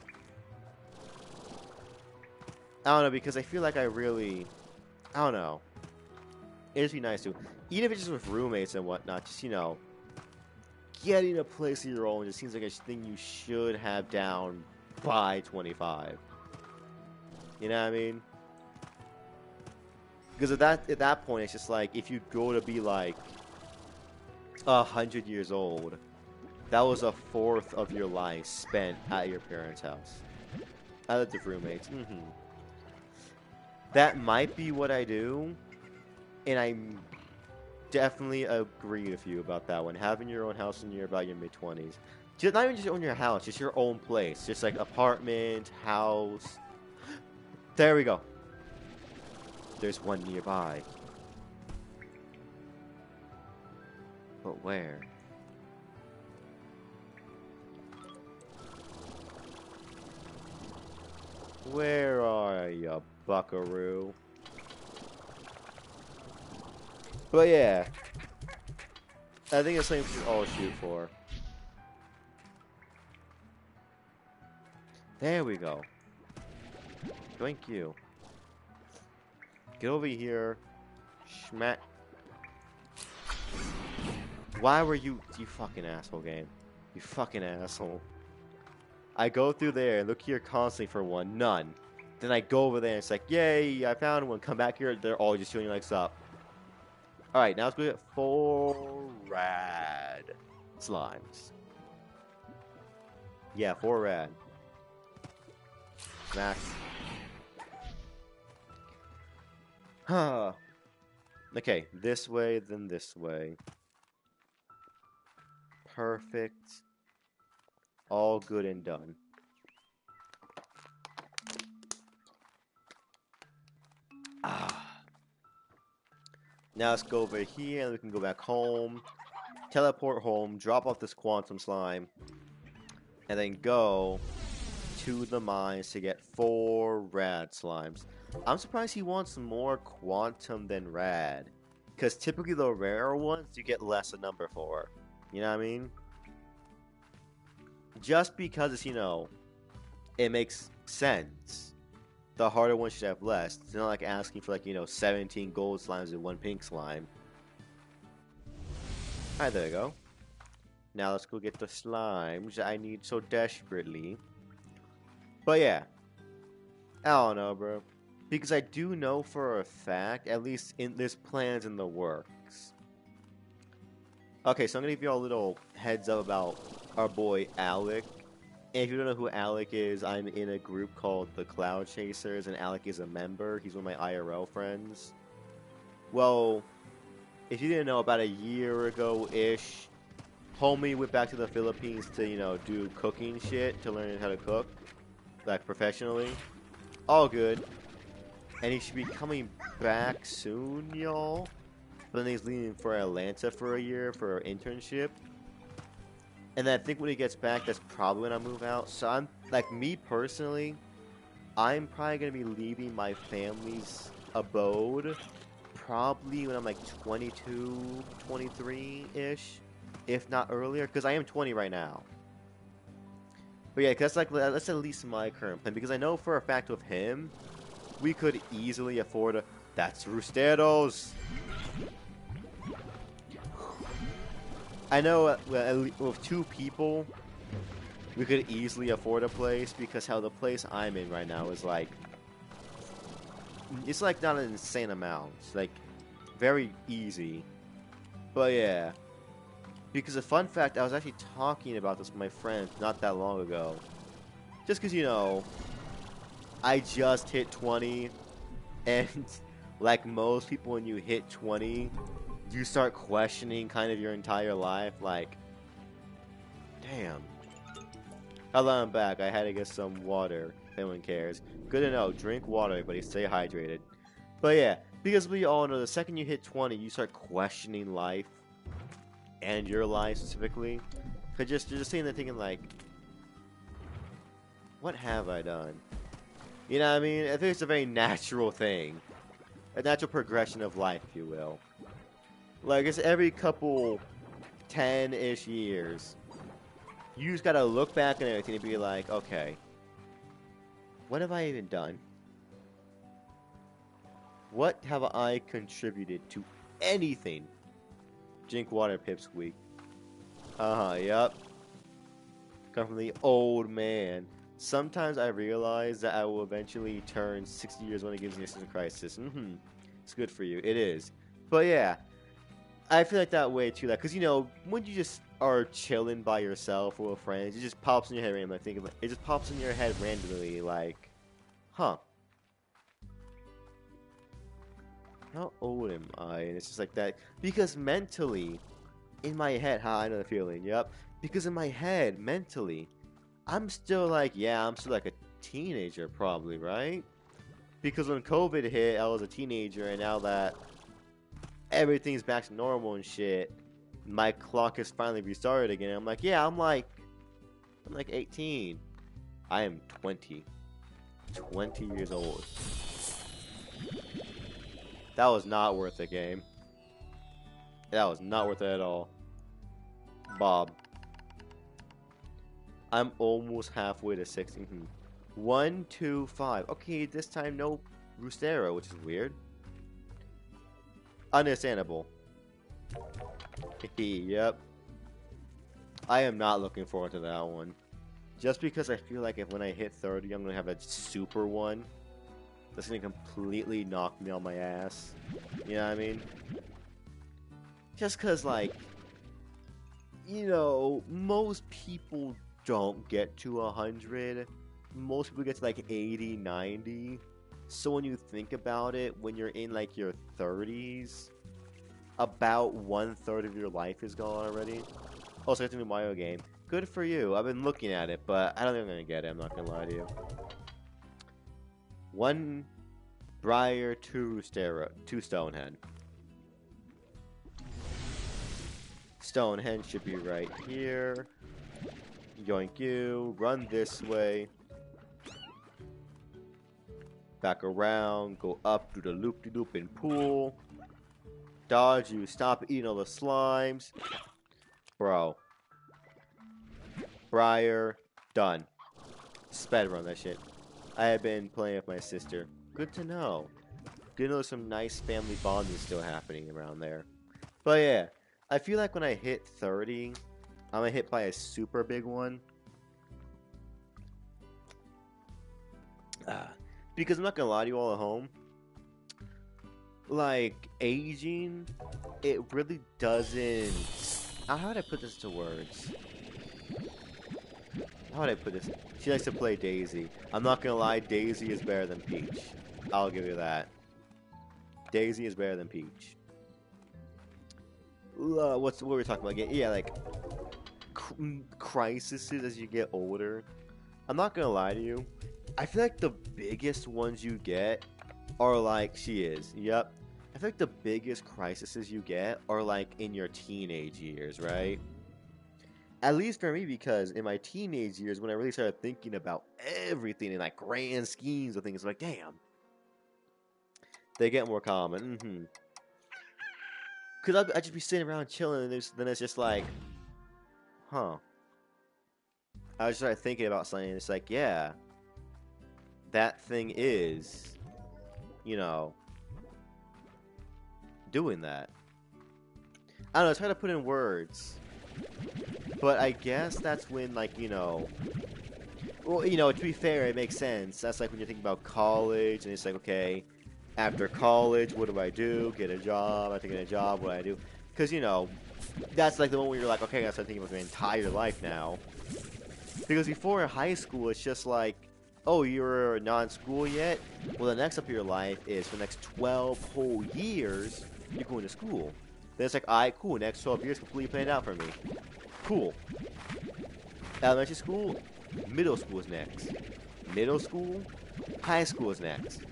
I don't know, because I feel like I don't know. It'd be nice to, even if it's just with roommates and whatnot, just, you know, getting a place of your own just seems like a thing you should have down by 25. You know what I mean? Because at that point, it's just like, if you go to be like 100 years old, that was a fourth of your life spent at your parents' house. I lived with roommates. That might be what I do, and I definitely agree with you about that one. Having your own house when you're about your mid-20s. Just, not even just own your house, just your own place. Just like apartment, house. There we go. There's one nearby. But where? Where are ya, buckaroo? But yeah. I think it's something we should all shoot for. There we go. Thank you. Get over here. Schmack. Why were you fucking asshole game? You fucking asshole. I go through there and look here constantly for one. None. Then I go over there and it's like, yay, I found one. Come back here, they're all just shooting your legs up. Alright, now let's go get 4 rad slimes. Yeah, 4 rad. Max. Huh. Okay, this way, then this way. Perfect. All good and done. Now let's go over here and we can go back home. Teleport home, drop off this quantum slime. And then go to the mines to get 4 rad slimes. I'm surprised he wants more quantum than rad. Because typically the rarer ones you get less a number for. You know what I mean? Just because it's, you know, it makes sense. The harder ones should have less. It's not like asking for, like, you know, 17 gold slimes and 1 pink slime. Alright, there you go. Now let's go get the slimes I need so desperately. But yeah, I don't know, bro. Because I do know for a fact, at least there's plans in the works. Okay, so I'm gonna give you all a little heads up about our boy Alec. And if you don't know who Alec is, I'm in a group called the Cloud Chasers, and Alec is a member. He's one of my IRL friends. Well, if you didn't know, about a year ago-ish, homie went back to the Philippines to, do cooking shit, to learn how to cook, like, professionally. All good. And he should be coming back soon, y'all. But then he's leaving for Atlanta for a year for an internship. And then I think when he gets back, that's probably when I move out. So I'm, like, me personally, I'm probably going to be leaving my family's abode probably when I'm like 22, 23-ish, if not earlier, because I am 20 right now. But yeah, that's at least my current plan, because I know for a fact with him, we could easily afford a... That's Roosteros! I know with 2 people, we could easily afford a place, because how the place I'm in right now is like... It's like not an insane amount. It's like very easy. But yeah. Because a fun fact, I was actually talking about this with my friends not that long ago. Just because, I just hit 20. And like most people, when you hit 20, you start questioning kind of your entire life. Like, damn. Hello, I'm back. I had to get some water. If anyone cares. Good to know. Drink water, everybody. Stay hydrated. But yeah, because we all know the second you hit 20, you start questioning life. And your life specifically. Cause you're just sitting there thinking like, what have I done? You know what I mean? I think it's a very natural thing. A natural progression of life, if you will. Like, it's every couple 10-ish years. You just gotta look back and everything and be like, okay, what have I even done? What have I contributed to anything? Drink water, pipsqueak. Yep. Come from the old man. Sometimes I realize that I will eventually turn 60 years when it gives me a sense of crisis. It's good for you. It is. But yeah, I feel like that way too. Like, cause when you just are chilling by yourself or with friends, it just pops in your head randomly. It just pops in your head randomly, like, huh? How old am I? And it's just like that because mentally, in my head, I know the feeling. Yep. Because in my head, mentally, I'm still like, yeah, I'm still like a teenager, probably, right? Because when COVID hit, I was a teenager, and now that everything's back to normal and shit, my clock is finally restarted again. I'm like, yeah, I'm like 18. I am 20. 20 years old. That was not worth it, game. That was not worth it at all. Bob. I'm almost halfway to 60. 1, 2, 5. Okay, this time no Roostero, which is weird. Understandable. Yep. I am not looking forward to that one. Just because I feel like when I hit 30, I'm going to have a super one. That's going to completely knock me on my ass. You know what I mean? Just because, like, most people don't get to 100. Most people get to, like, 80, 90. So when you think about it, when you're in, like, your 30s, about 1/3 of your life is gone already. Also, it's a new Mario game. Good for you. I've been looking at it, but I don't think I'm going to get it. I'm not going to lie to you. 1 Briar, 2 Stonehead. Stonehead should be right here. Yoink you. Run this way. Back around. Go up through the loop-de-loop and pool. Dodge you. Stop eating all the slimes. Bro. Briar. Done. Sped run that shit. I have been playing with my sister. Good to know. Good to know some nice family bonding still happening around there. But yeah, I feel like when I hit 30, I'm gonna hit by a super big one. Because I'm not gonna lie to you all at home. Like, aging, it really doesn't... How would I put this to words? How would I put this? She likes to play Daisy. I'm not gonna lie, Daisy is better than Peach. I'll give you that. Daisy is better than Peach. What were we talking about? Yeah, like crises as you get older. I'm not gonna lie to you. I feel like the biggest ones you get are like she is. Yep. I feel like the biggest crises you get are like in your teenage years, right? At least for me, because in my teenage years, when I really started thinking about everything in like grand schemes of things, like damn, they get more common. Because I'd just be sitting around chilling, and then it's just like, huh. I just started thinking about something, and it's like, yeah, that thing is, you know, doing that. I don't know, it's hard to put in words. But I guess that's when, like, you know... Well, you know, to be fair, it makes sense. That's like when you're thinking about college, and it's like, okay, after college, what do I do? Get a job. After getting a job, what do I do? Because, you know, that's like the one where you're like, okay, I gotta start thinking about my entire life now. Because before in high school, it's just like, oh, you're not in school yet? Well, the next up of your life is for the next 12 whole years, you're going to school. Then it's like, alright, cool, next 12 years completely planned out for me. Cool. Elementary school, middle school is next. Middle school, high school is next.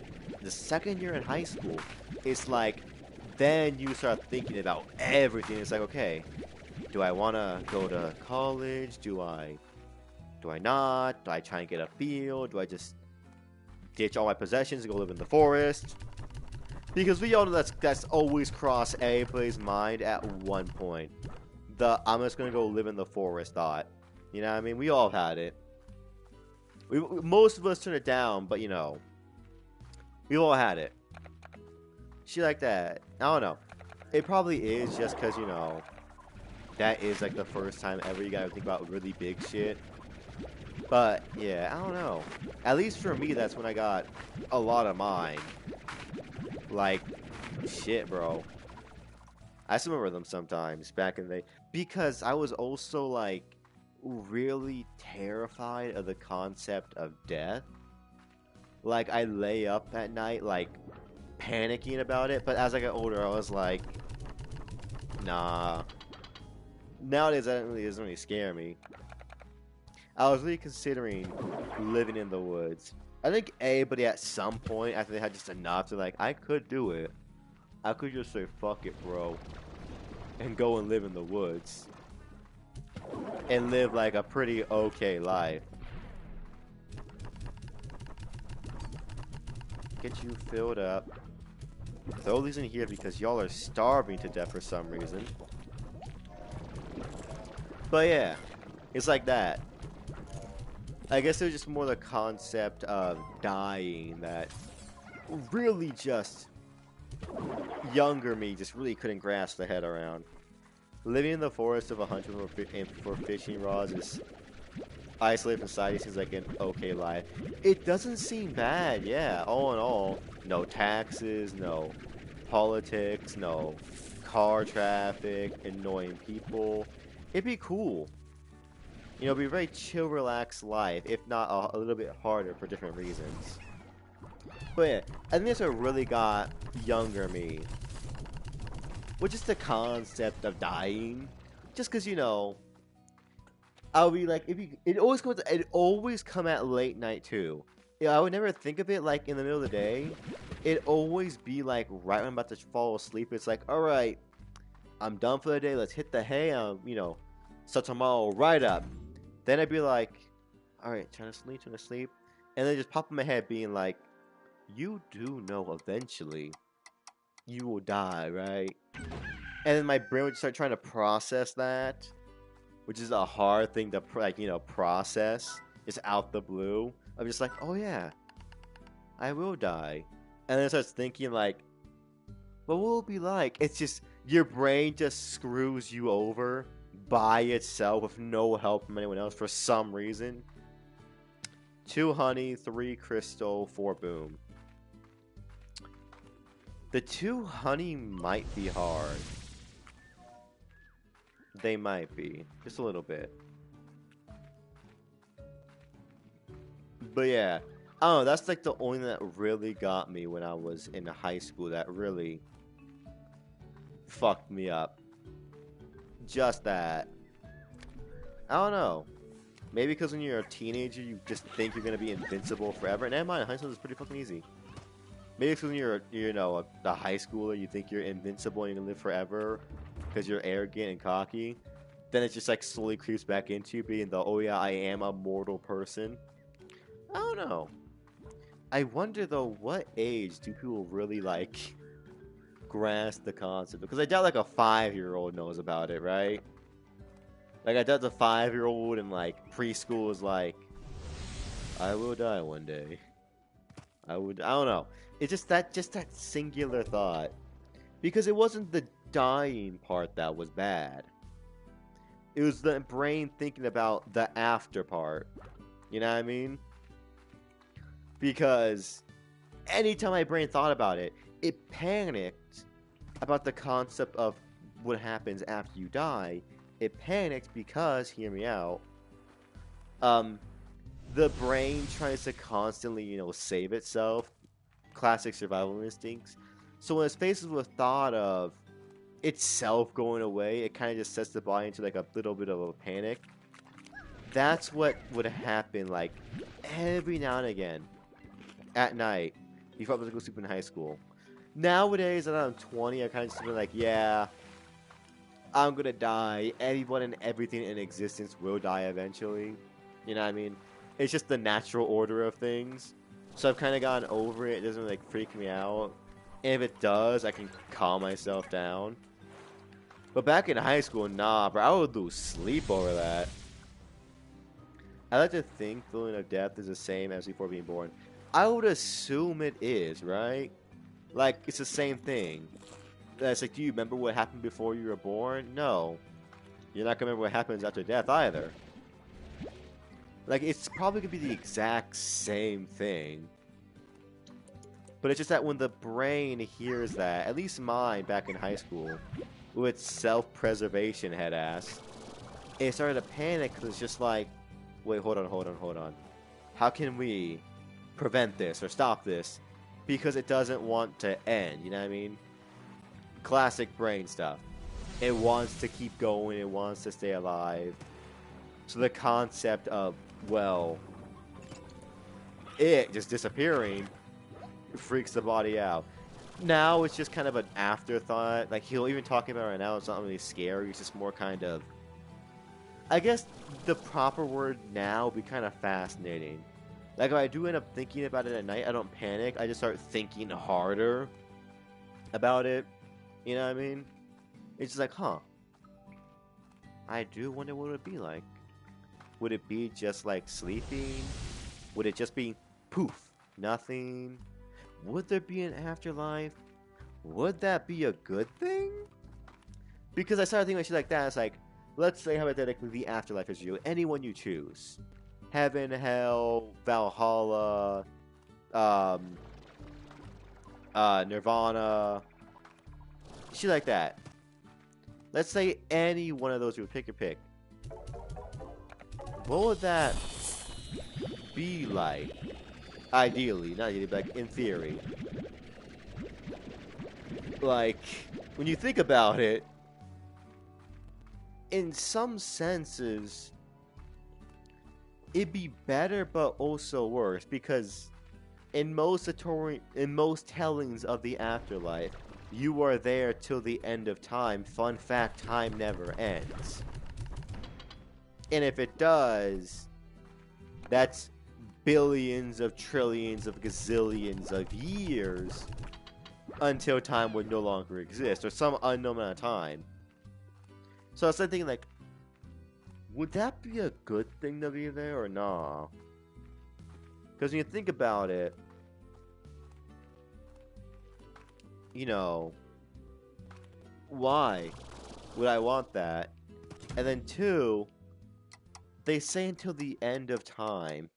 The second year in high school, it's like, then you start thinking about everything. It's like, okay, do I want to go to college? Do I not? Do I try and get a field? Do I just ditch all my possessions and go live in the forest? Because we all know that's always crossed everybody's mind at one point. I'm just gonna go live in the forest thought. You know what I mean? We all had it. Most of us turn it down, but you know, we all had it. Shit like that. I don't know. It probably is just because, you know, that is like the first time ever you gotta think about really big shit. But yeah, I don't know. At least for me, that's when I got a lot of mine. Like, shit, bro. I still remember them sometimes back in the day. Because I was also, like, really terrified of the concept of death. Like, I lay up at night, like, panicking about it. But as I got older, I was like, nah. Nowadays, it doesn't really scare me. I was really considering living in the woods. I think everybody at some point, after they had just enough to like, I could do it. I could just say, fuck it, bro. And go and live in the woods. And live like a pretty okay life. Get you filled up. Throw these in here because y'all are starving to death for some reason. But yeah, it's like that. I guess it was just more the concept of dying that really just younger me just really couldn't grasp the head around. Living in the forest of 100 for fishing rods is isolated from society seems like an okay life. It doesn't seem bad, yeah, all in all. No taxes, no politics, no car traffic, annoying people. It'd be cool. You know, it'd be a very chill, relaxed life, if not a little bit harder for different reasons. But yeah, I think that's what really got younger me. Which is the concept of dying. Just because, you know, I'll be like, it always come at late night too. Yeah, I would never think of it like in the middle of the day. It'd always be like right when I'm about to fall asleep. It's like, alright, I'm done for the day, let's hit the hay, you know, start tomorrow right up. Then I'd be like, alright, trying to sleep. And then just pop in my head being like, you do know eventually you will die, right? And then my brain would start trying to process that, which is a hard thing to, like, you know, process. It's out the blue. I'm just like, oh yeah, I will die. And then it starts thinking like, what will it be like? It's just, your brain just screws you over by itself with no help from anyone else for some reason. 2 honey, 3 crystal, 4 boom. The 2 honey might be hard. They might be. Just a little bit. But yeah. I don't know, that's like the only thing that really got me when I was in high school. That really fucked me up. Just that. I don't know. Maybe because when you're a teenager, you just think you're gonna be invincible forever. And never mind, high school is pretty fucking easy. Maybe it's when you're you know, a high schooler, you think you're invincible and you're gonna live forever because you're arrogant and cocky. Then it just like slowly creeps back into you being the, oh yeah, I am a mortal person. I don't know. I wonder though, what age do people really like grasp the concept? Because I doubt like a 5-year-old knows about it, right? Like I doubt the 5-year-old in like preschool is like, I will die one day. I don't know. It's just that singular thought. Because it wasn't the dying part that was bad. It was the brain thinking about the after part. You know what I mean? Because anytime my brain thought about it, it panicked about the concept of what happens after you die. It panicked because, hear me out, the brain tries to constantly, you know, save itself. Classic survival instincts. So when it's faced with thought of itself going away, it kind of just sets the body into like a little bit of a panic. That's what would happen like every now and again at night before I was going to go sleep in high school. Nowadays, that I'm 20, I kind of just feel like, yeah, I'm gonna die. Everyone and everything in existence will die eventually. You know what I mean? It's just the natural order of things. So I've kind of gotten over it. It doesn't like freak me out. And if it does, I can calm myself down. But back in high school, nah, bro. I would lose sleep over that. I like to think feeling of death is the same as before being born. I would assume it is, right? Like, it's the same thing. It's like, do you remember what happened before you were born? No. You're not going to remember what happens after death either. Like, it's probably going to be the exact same thing. But it's just that when the brain hears that, at least mine back in high school, with self-preservation head ass, it started to panic because it's just like, wait, hold on. How can we prevent this or stop this? Because it doesn't want to end, you know what I mean? Classic brain stuff. It wants to keep going, it wants to stay alive. So the concept of, well, it just disappearing freaks the body out. Now it's just kind of an afterthought. Like, he'll even talking about it right now, it's not really scary, it's just more kind of, I guess the proper word now would be kind of fascinating. Like, if I do end up thinking about it at night, I don't panic, I just start thinking harder about it. You know what I mean? It's just like, huh. I do wonder what it would be like. Would it be just like sleeping? Would it just be poof, nothing? Would there be an afterlife? Would that be a good thing? Because I started thinking about shit like that. It's like, let's say hypothetically the afterlife is you. Anyone you choose. Heaven, hell, Valhalla, Nirvana, shit like that. Let's say any one of those you would pick your pick. What would that be like? Ideally, not ideally, but like in theory. Like, when you think about it, in some senses, it'd be better but also worse, because in most tellings of the afterlife, you are there till the end of time. Fun fact, time never ends. And if it does, that's billions of trillions of gazillions of years until time would no longer exist, or some unknown amount of time. So I was thinking, like, would that be a good thing to be there or nah? Because when you think about it, you know, why would I want that? And then 2, they say until the end of time.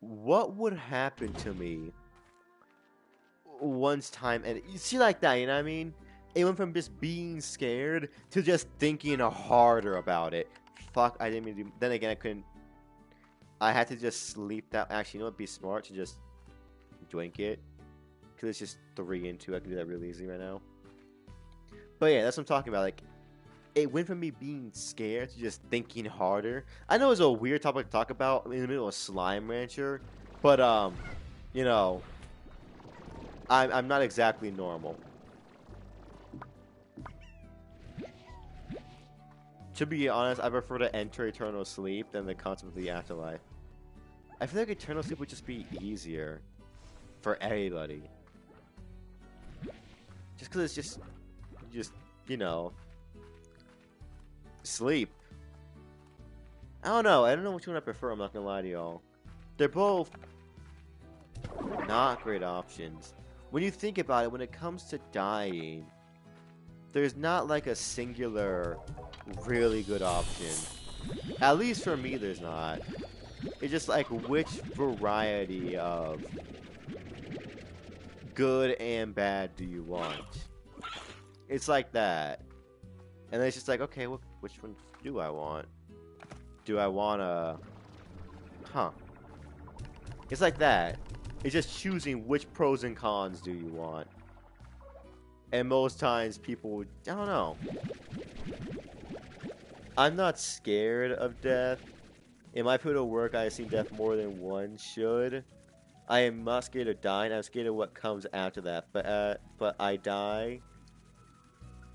What would happen to me once time ended? You see, like that, you know what I mean? It went from just being scared to just thinking harder about it. Fuck, I didn't mean to do... Then again, I couldn't... I had to just sleep that... Actually, you know what would be smart? To just drink it. Because it's just 3 and 2. I can do that really easy right now. But yeah, that's what I'm talking about. Like, it went from me being scared to just thinking harder. I know it's a weird topic to talk about in the middle of Slime Rancher. But, you know... I'm not exactly normal. To be honest, I prefer to enter eternal sleep than the concept of the afterlife. I feel like eternal sleep would just be easier for everybody. Just because it's just, you know, sleep. I don't know which one I prefer, I'm not gonna lie to y'all. They're both not great options. When you think about it, when it comes to dying, there's not like a singular, really good option. At least for me, there's not. It's just like, which variety of good and bad do you want? It's like that. And then it's just like, okay, which one do I want? Do I want a... Huh. It's like that. It's just choosing which pros and cons do you want. And most times people would... I don't know. I'm not scared of death. In my field of work, I have seen death more than one should. I am not scared of dying. I'm scared of what comes after that. But I die.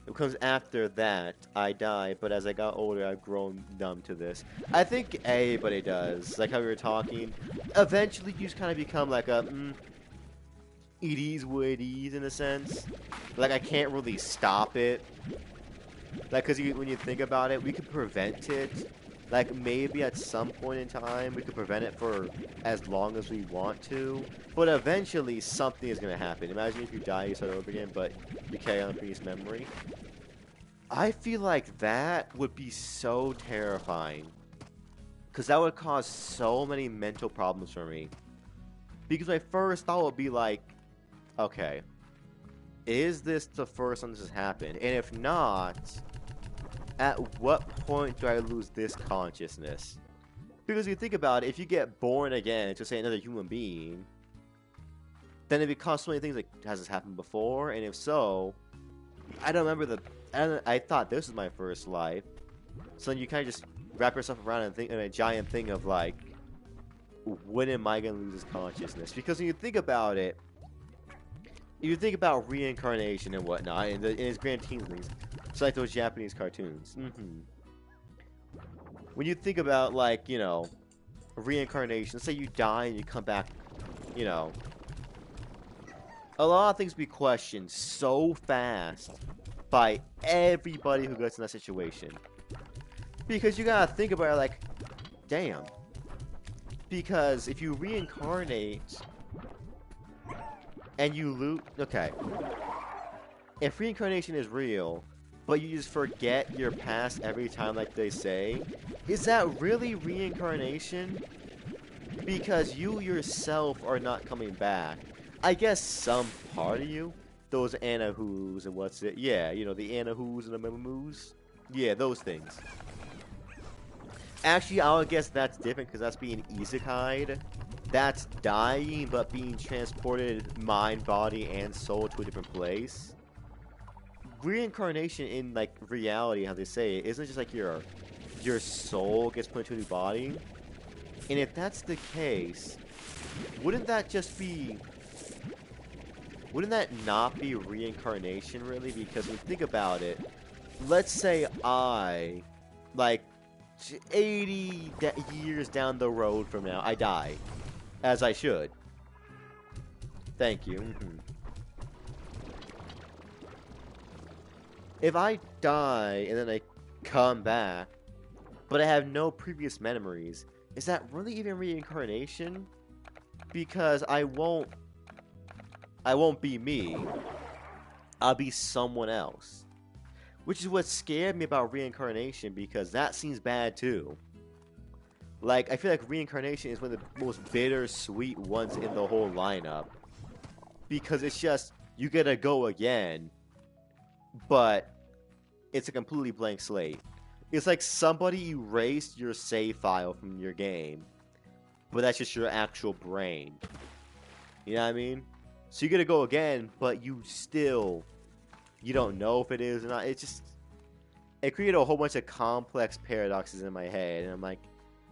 What comes after that, I die. But as I got older, I've grown numb to this. I think everybody does. Like how we were talking. Eventually, you just kind of become like a... it is what it is, in a sense. Like, I can't really stop it. Like, because when you think about it, we could prevent it. Like, maybe at some point in time, we could prevent it for as long as we want to. But eventually, something is going to happen. Imagine if you die, you start over again, but you carry on previous memory. I feel like that would be so terrifying. Because that would cause so many mental problems for me. Because my first thought would be like, okay, is this the first time this has happened? And if not, at what point do I lose this consciousness? Because if you think about it, if you get born again to say another human being, then it becomes so many things like, has this happened before? And if so, I don't remember I thought this was my first life. So then you kind of just wrap yourself around and think in a giant thing of like, when am I going to lose this consciousness? Because when you think about it, you think about reincarnation and whatnot, and its grand scheme of things. It's like those Japanese cartoons. When you think about, like, you know, reincarnation, let's say you die and you come back, you know, a lot of things be questioned so fast by everybody who gets in that situation. Because you gotta think about it like, damn. Because if you reincarnate and you lose... Okay. If reincarnation is real, but you just forget your past every time like they say, is that really reincarnation? Because you yourself are not coming back. I guess some part of you, those Anahus and what's it? Yeah, you know, the Anahus and the Memamoos. Yeah, those things. Actually, I would guess that's different because that's being isekai'd. That's dying, but being transported mind, body, and soul to a different place. Reincarnation in, like, reality, how they say it, isn't just like your soul gets put into a new body? And if that's the case, wouldn't that just be... Wouldn't that not be reincarnation, really? Because when you think about it, let's say I, like, 80 years down the road from now, I die. As I should. Thank you. If I die and then I come back, but I have no previous memories, is that really even reincarnation? Because I won't be me. I'll be someone else. Which is what scared me about reincarnation, because that seems bad too. Like, I feel like reincarnation is one of the most bittersweet ones in the whole lineup. Because it's just, you get to go again, but it's a completely blank slate. It's like somebody erased your save file from your game, but that's just your actual brain. You know what I mean? So you get to go again, but you don't know if it is or not. It created a whole bunch of complex paradoxes in my head, and I'm like,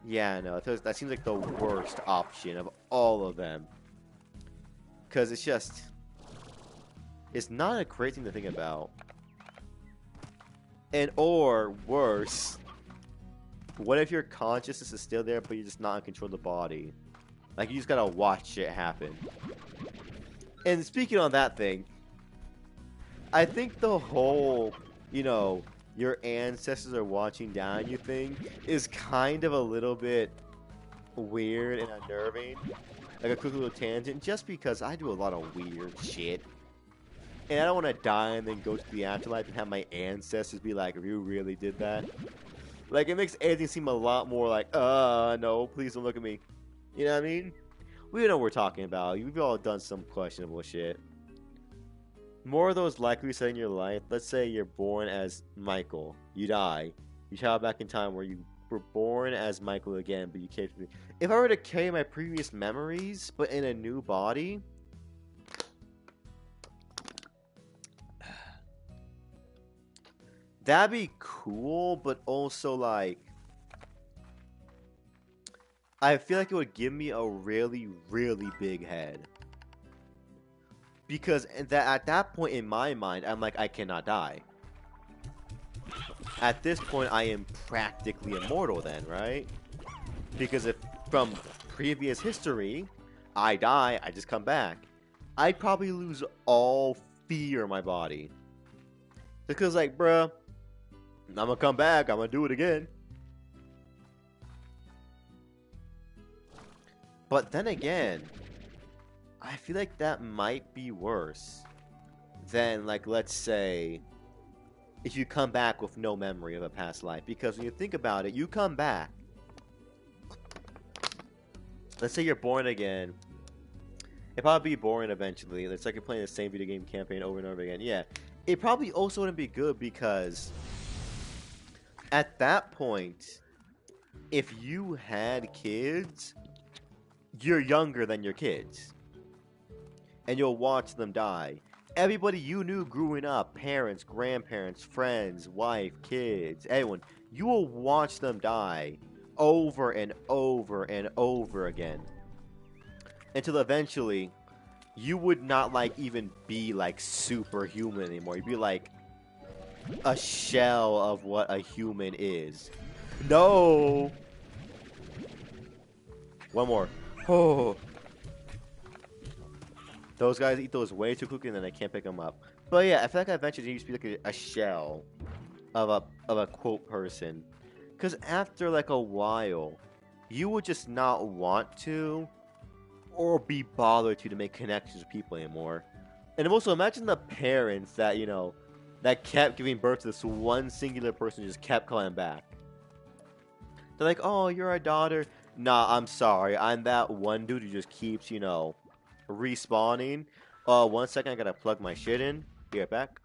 yeah, no, that seems like the worst option of all of them. Because it's not a great thing to think about. And, or worse, what if your consciousness is still there, but you're just not in control of the body? Like, you just gotta watch it happen. And speaking on that thing, I think the whole, your ancestors are watching down on you thing is kind of a little bit weird and unnerving. Like a quick little tangent, just because I do a lot of weird shit. And I don't want to die and then go to the afterlife and have my ancestors be like, you really did that? Like, it makes everything seem a lot more like, no, please don't look at me. You know what I mean? We know what we're talking about. We've all done some questionable shit. More of those likely said in your life. Let's say you're born as Michael. You die. You travel back in time where you were born as Michael again, but you can't. If I were to carry my previous memories, but in a new body, that'd be cool, but also, like, I feel like it would give me a really, really big head. Because at that point in my mind, I'm like, I cannot die. At this point, I am practically immortal then, right? Because if from previous history, I die, I just come back. I'd probably lose all fear in my body. Because, like, bruh, I'm gonna come back, I'm gonna do it again. But then again, I feel like that might be worse than, like, let's say, if you come back with no memory of a past life. Because when you think about it, you come back. Let's say you're born again. It'd probably be boring eventually. It's like you're playing the same video game campaign over and over again. Yeah. It probably also wouldn't be good because at that point, if you had kids, you're younger than your kids. And you'll watch them die. Everybody you knew growing up, parents, grandparents, friends, wife, kids, everyone, you will watch them die over and over and over again. Until eventually, you would not, like, even be, like, superhuman anymore. You'd be, like, a shell of what a human is. No! One more. Oh. Those guys eat those way too quickly and then I can't pick them up. But yeah, I feel like I eventually used to be like a shell of a quote person. Because after like a while, you would just not want to or be bothered to make connections with people anymore. And also imagine the parents that, that kept giving birth to this one singular person who just kept calling back. They're like, oh, you're our daughter. Nah, I'm sorry. I'm that one dude who just keeps, respawning. 1 second, I gotta plug my shit in. Be right back.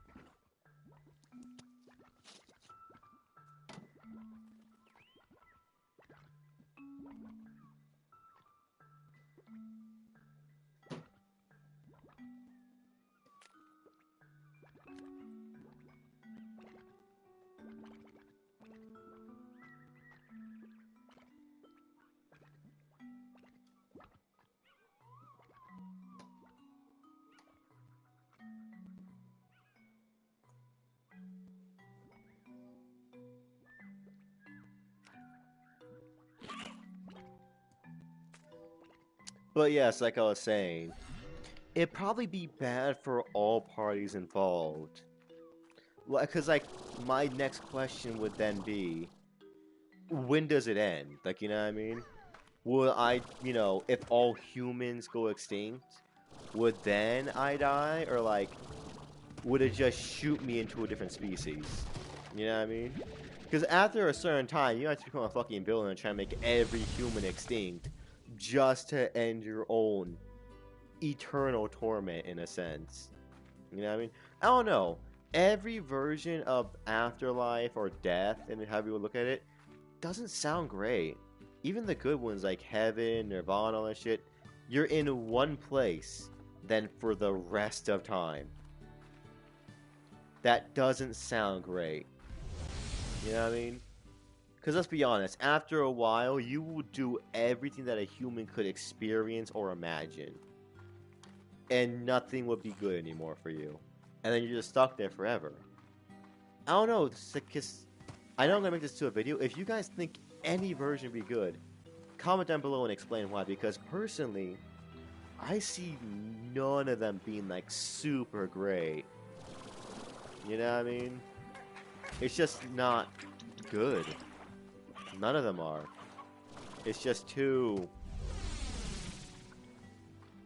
But yes, like I was saying, it'd probably be bad for all parties involved. Because, like, my next question would then be, when does it end? Like, you know what I mean? Will I, if all humans go extinct, would then I die? Or, like, would it just shoot me into a different species? You know what I mean? Because after a certain time, you have to become a fucking villain and try to make every human extinct just to end your own eternal torment, in a sense. You know what I mean? I don't know. Every version of afterlife or death, and however you would look at it, doesn't sound great. Even the good ones like heaven, nirvana, all that shit, you're in one place, then for the rest of time. That doesn't sound great. You know what I mean? Because let's be honest, after a while, you will do everything that a human could experience or imagine. And nothing would be good anymore for you. And then you're just stuck there forever. I don't know, because I know I'm going to make this to a video. If you guys think any version would be good, comment down below and explain why. Because personally, I see none of them being like super great. You know what I mean? It's just not good. None of them are. It's just too...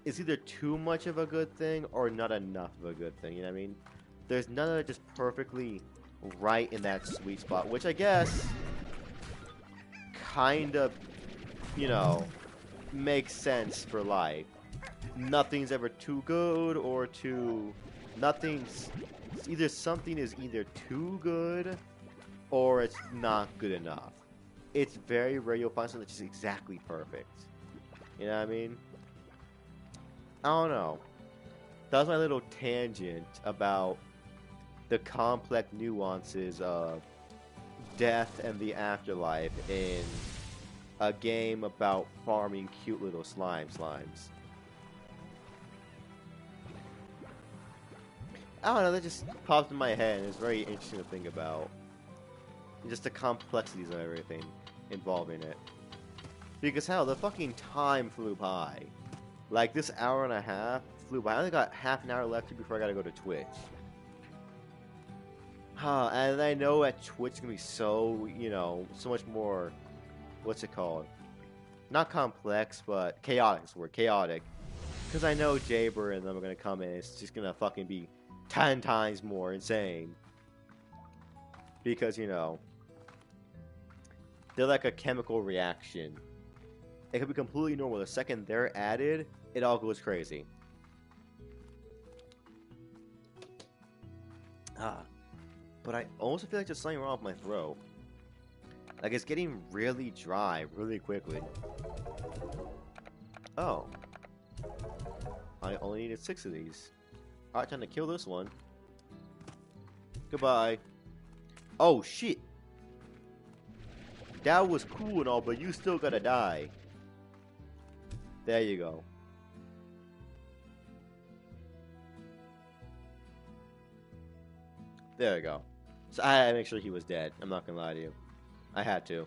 It's either too much of a good thing or not enough of a good thing, you know what I mean? There's none of it just perfectly right in that sweet spot, which I guess kind of, you know, makes sense for life. Nothing's ever too good or too... Nothing's... Either something is either too good or it's not good enough. It's very rare you'll find something that's just exactly perfect. You know what I mean? I don't know. That was my little tangent about the complex nuances of death and the afterlife in a game about farming cute little slimes. I don't know, that just popped in my head and it's very interesting to think about. Just the complexities of everything involving it. Because hell, the fucking time flew by. Like, this hour and a half flew by. I only got half an hour left before I gotta go to Twitch. And I know at Twitch is gonna be so, you know, so much more, what's it called? Not complex, but chaotic is the word, chaotic. Because I know Jaber and them are gonna come in, it's just gonna fucking be 10 times more insane. Because, you know, they're like a chemical reaction. It could be completely normal. The second they're added, it all goes crazy. But I also feel like there's something wrong with my throat. Like, it's getting really dry really quickly. Oh. I only needed 6 of these. Alright, time to kill this one. Goodbye. Oh, shit. That was cool and all, but you still gotta die. There you go. There we go. So I had to make sure he was dead. I'm not gonna lie to you. I had to.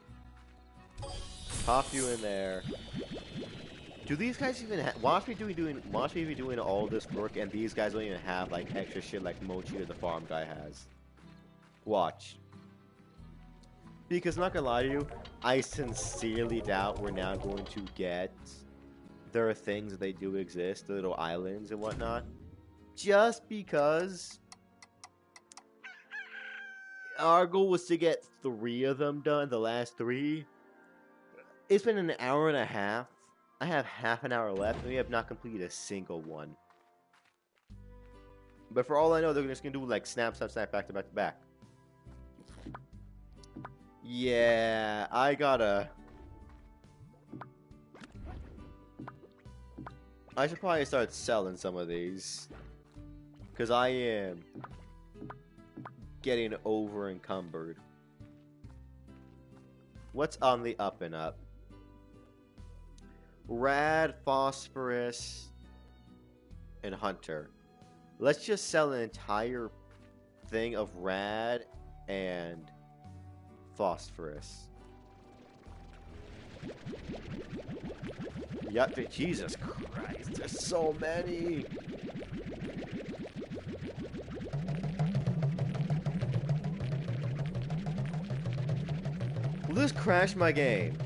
Pop you in there. Do these guys even have... Watch me be doing all this work and these guys don't even have like extra shit like Mochi or the farm guy has. Watch. Because not gonna lie to you, I sincerely doubt we're now going to get... There are things that they do exist, the little islands and whatnot. Just because our goal was to get 3 of them done, the last 3. It's been an hour and a half. I have half an hour left, and we have not completed a single one. But for all I know, they're just gonna do like snap, snap, snap, back to back to back. Yeah, I should probably start selling some of these. Because I am getting over encumbered. What's on the up and up? Rad, Phosphorus, and Hunter. Let's just sell an entire thing of Rad and Phosphorus. Yep, Jesus Christ, there's so many! Will this crash my game?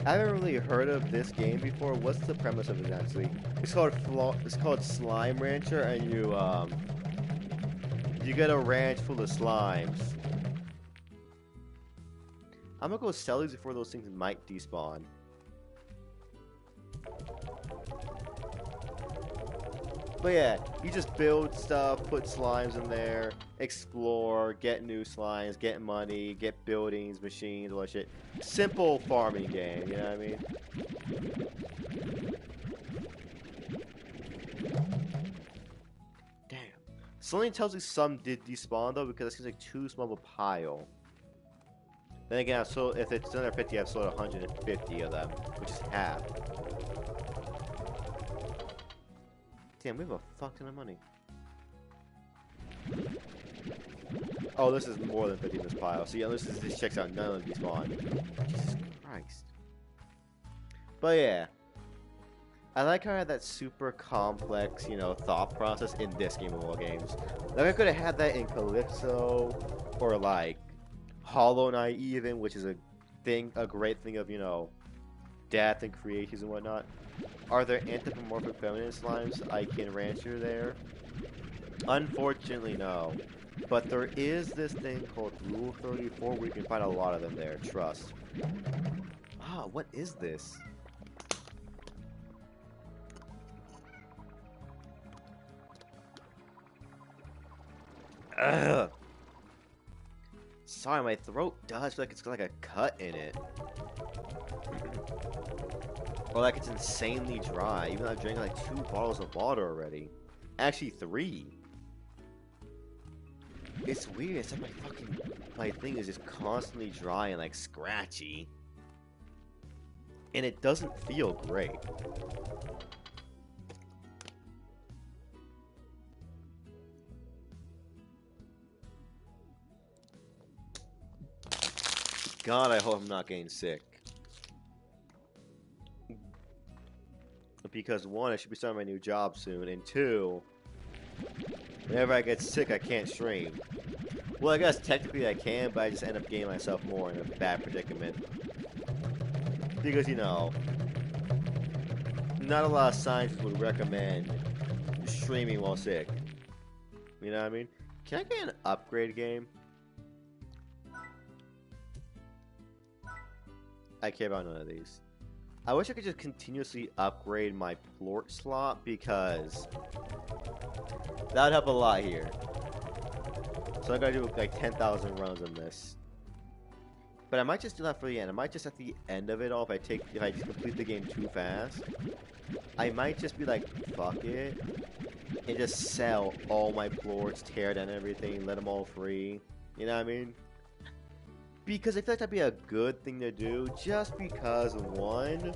I haven't really heard of this game before. What's the premise of it actually? It's called Slime Rancher, and you get a ranch full of slimes. I'm gonna go sell these before those things might despawn. But yeah, you just build stuff, put slimes in there, explore, get new slimes, get money, get buildings, machines, all that shit. Simple farming game, you know what I mean? Damn. Something tells me some did despawn though, because it seems like too small of a pile. Then again, so if it's another 50, I've sold 150 of them, which is half. Damn, we have a fuck ton of money. Oh, this is more than 50 in this pile. So yeah, this checks out none of these spawn. Jesus Christ. But yeah. I like how I had that super complex, you know, thought process in this game of all games. Like I could have had that in Calypso, or like Hollow Knight even, which is a great thing of, you know, death and creations and whatnot. Are there anthropomorphic feminine slimes I can rancher there? Unfortunately, no. But there is this thing called Rule 34 where you can find a lot of them there, trust. Ah, what is this? Ugh. Sorry, my throat does feel like it's got like a cut in it. Or like it's insanely dry, even though I've drank like 2 bottles of water already. Actually 3. It's weird, it's like my thing is just constantly dry and like scratchy. And it doesn't feel great. God, I hope I'm not getting sick. Because 1, I should be starting my new job soon, and 2, whenever I get sick, I can't stream. Well, I guess technically I can, but I just end up getting myself more in a bad predicament. Because, you know, not a lot of scientists would recommend streaming while sick. You know what I mean? Can I get an upgrade game? I care about none of these. I wish I could just continuously upgrade my plort slot, because that would help a lot here. So I gotta do like 10,000 runs on this. But I might just do that for the end. I might just at the end of it all, if I complete the game too fast, I might just be like, fuck it, and just sell all my plorts, tear down everything, let them all free. You know what I mean? Because I feel like that'd be a good thing to do, just because 1,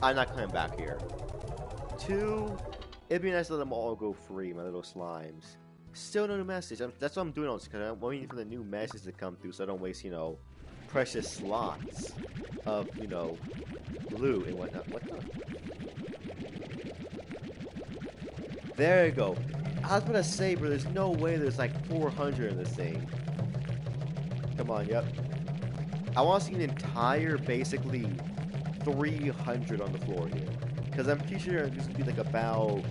I'm not coming back here. 2, it'd be nice to let them all go free, my little slimes. Still no new message. That's what I'm doing all this, because I'm waiting for the new message to come through so I don't waste, you know, precious slots of, you know, loot and whatnot. What the? There you go. I was gonna say, bro, there's no way there's like 400 in this thing. Come on, yep. I want to see an entire, basically, 300 on the floor here. Because I'm pretty sure there's going to be like about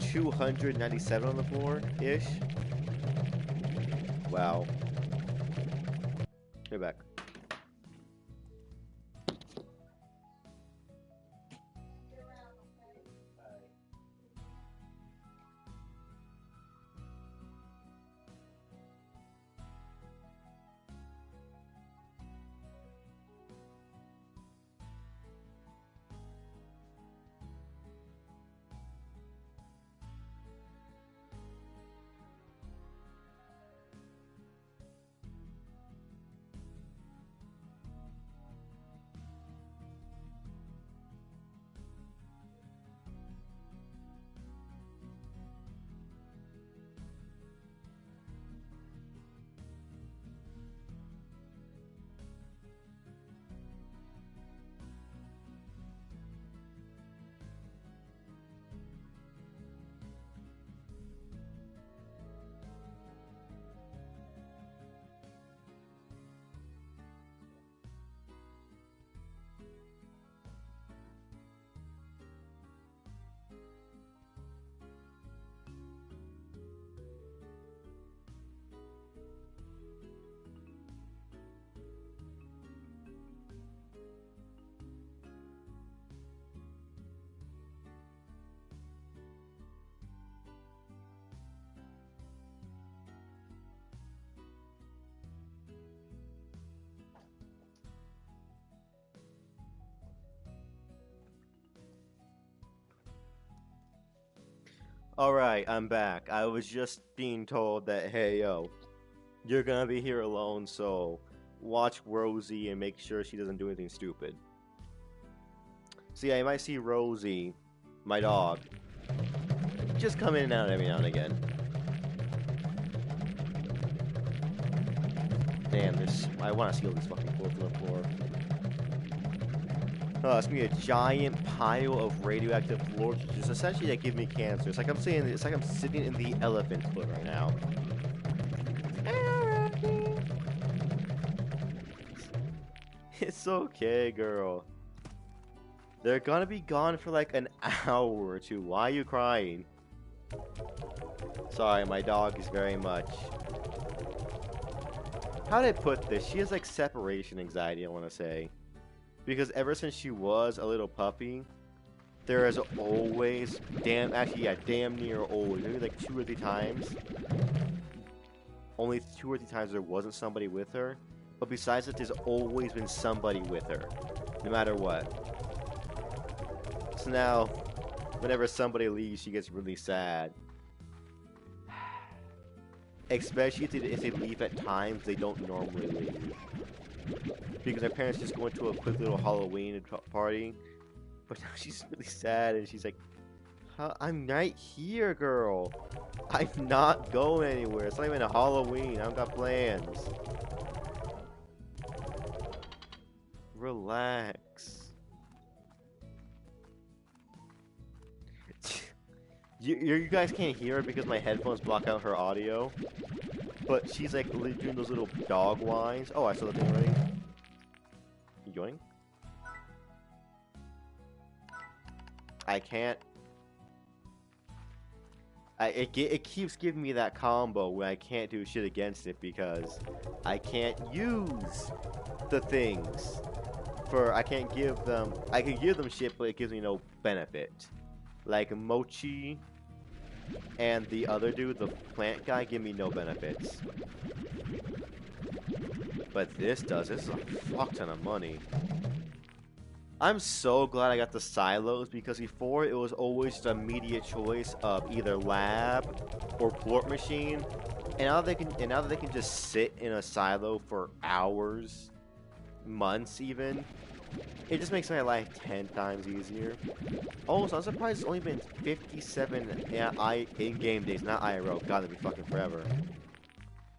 297 on the floor-ish. Wow. Get back. Alright, I'm back. I was just being told that, hey, yo, you're gonna be here alone, so watch Rosie and make sure she doesn't do anything stupid. So yeah, you might see Rosie, my dog, just come in and out every now and again. Damn, I want to steal this fucking floor from the floor. Oh, it's gonna be a giant pile of radioactive floors, which is essentially that give me cancer. It's like I'm saying, it's like I'm sitting in the elephant foot right now. It's okay, girl. They're gonna be gone for like an hour or two. Why are you crying? Sorry, my dog is very much... How did I put this? She has like separation anxiety, I want to say. Because ever since she was a little puppy, there is always, damn near always, maybe like 2 or 3 times. Only 2 or 3 times there wasn't somebody with her. But besides that, there's always been somebody with her. No matter what. So now, whenever somebody leaves, she gets really sad. Especially if they leave at times they don't normally leave. Because her parents just went to a quick little Halloween party. But now she's really sad and she's like, I'm right here, girl. I'm not going anywhere. It's not even a Halloween. I don't got plans. Relax. You guys can't hear her because my headphones block out her audio. But she's like doing those little dog whines. Oh, I saw the thing already. You going? I can't. It keeps giving me that combo where I can't do shit against it because I can't use the things. I can give them shit, but it gives me no benefit. Like Mochi and the other dude, the plant guy, give me no benefits. But this does. This is a fuck ton of money. I'm so glad I got the silos because before it was always just an immediate choice of either lab or plort machine. And now that they can just sit in a silo for hours, months even, it just makes my life 10 times easier. Also, I'm surprised it's only been 57 in-game days, not IRL. God, that'd be fucking forever.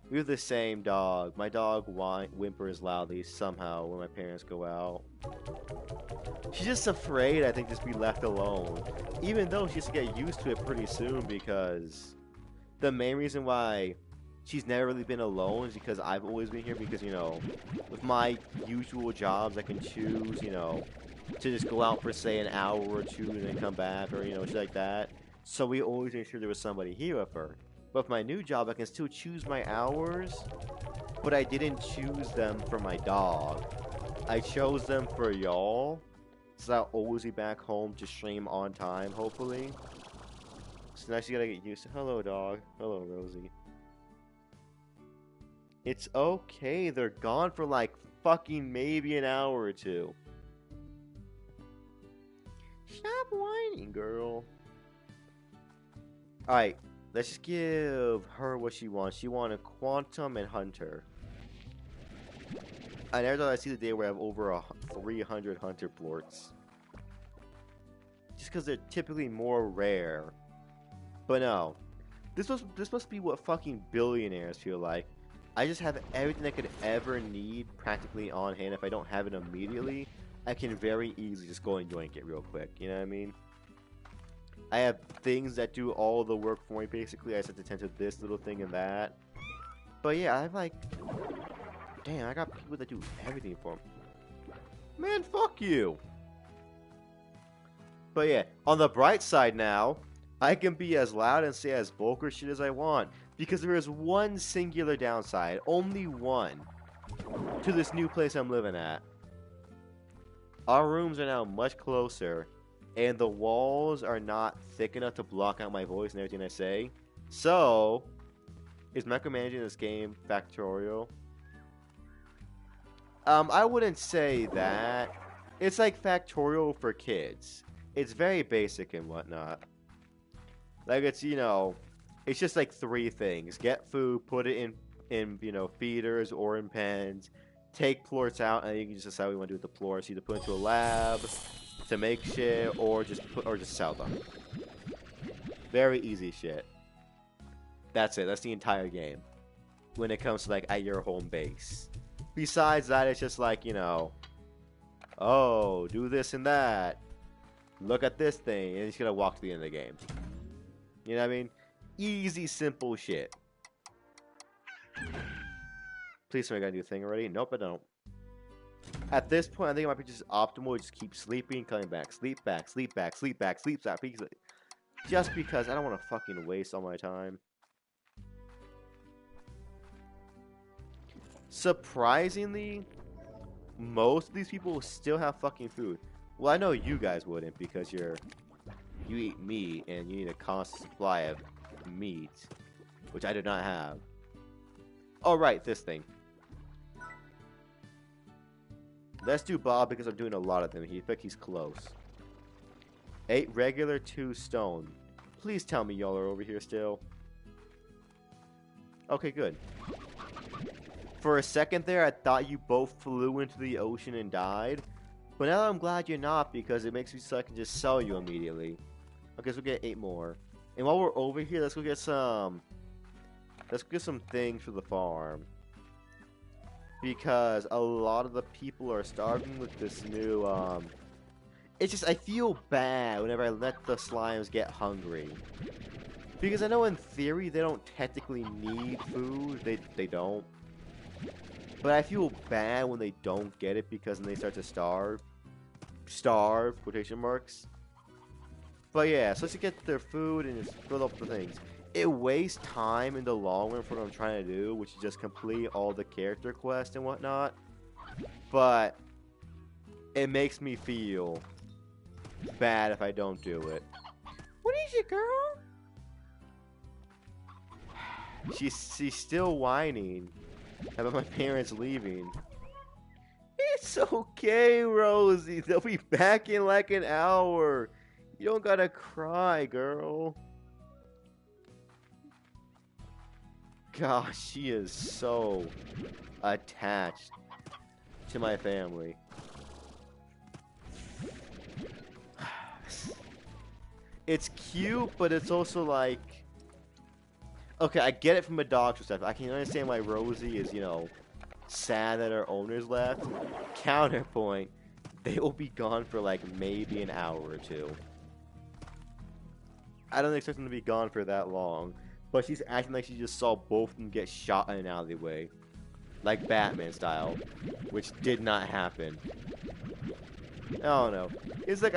We have the same dog. My dog whimpers loudly somehow when my parents go out. She's just afraid, I think, just be left alone. Even though she has to get used to it pretty soon because the main reason why she's never really been alone is because I've always been here because, you know, with my usual jobs, I can choose, you know, to just go out for, say, an hour or 2 and then come back or, you know, shit like that. So we always made sure there was somebody here with her. But with my new job, I can still choose my hours, but I didn't choose them for my dog. I chose them for y'all, so I'll always be back home to stream on time, hopefully. So now she's gotta get used to, hello dog, hello Rosie. It's okay, they're gone for like fucking maybe an hour or 2. Stop whining, girl. Alright, let's just give her what she wants. She wanted Quantum and Hunter. I never thought I'd see the day where I have over 300 Hunter plorts. Just because they're typically more rare. But no. This must be what fucking billionaires feel like. I just have everything I could ever need practically on hand. If I don't have it immediately, I can very easily just go and yoink it real quick. You know what I mean? I have things that do all the work for me, basically. I just have to tend to this little thing and that. But yeah, I'm like... Damn, I got people that do everything for me. Man, fuck you! But yeah, on the bright side now, I can be as loud and say as vulgar shit as I want. Because there is one singular downside, only one, to this new place I'm living at. Our rooms are now much closer, and the walls are not thick enough to block out my voice and everything I say. So, is micromanaging this game factorial? I wouldn't say that. It's like factorial for kids. It's very basic and whatnot. Like, it's, you know, it's just like 3 things. Get food, put it in you know, feeders or in pens, take plorts out, and you can just decide what you want to do with the plorts. Either put into a lab to make shit, or just sell them. Very easy shit. That's it. That's the entire game. When it comes to, like, at your home base. Besides that, it's just like, you know, oh, do this and that. Look at this thing, and it's gonna walk to the end of the game. You know what I mean? Easy, simple shit. Please tell me I gotta do a thing already. Nope, I don't. At this point, I think it might be just optimal. Just keep sleeping, coming back, sleep back, sleep back, sleep back, sleep back. Just because I don't want to fucking waste all my time. Surprisingly, most of these people still have fucking food. Well, I know you guys wouldn't because you eat meat and you need a constant supply of meat, which I do not have. Oh, right, this thing. Let's do Bob because I'm doing a lot of them. He think he's close. 8 regular, 2 stone. Please tell me y'all are over here still. Okay, good. For a second there, I thought you both flew into the ocean and died. But now I'm glad you're not because it makes me so I can just sell you immediately. Okay, so we'll get 8 more. And while we're over here, let's go get some... Let's get some things for the farm. Because a lot of the people are starving with this new, It's just, I feel bad whenever I let the slimes get hungry. Because I know in theory they don't technically need food. They don't. But I feel bad when they don't get it because then they start to starve. Starve, quotation marks. But yeah, so let's just get their food and just fill up the things. It wastes time in the long run for what I'm trying to do, which is just complete all the character quests and whatnot. But it makes me feel bad if I don't do it. What is it, girl? She's still whining about my parents leaving. It's okay, Rosie. They'll be back in like an hour. You don't gotta cry, girl. Gosh, she is so attached to my family. It's cute, but it's also like... Okay, I get it from a dog's perspective. I can understand why Rosie is, you know, sad that her owner's left. Counterpoint, they will be gone for like maybe an hour or 2. I don't expect them to be gone for that long. But she's acting like she just saw both of them get shot in an alleyway. Like Batman style. Which did not happen. I don't know. It's like,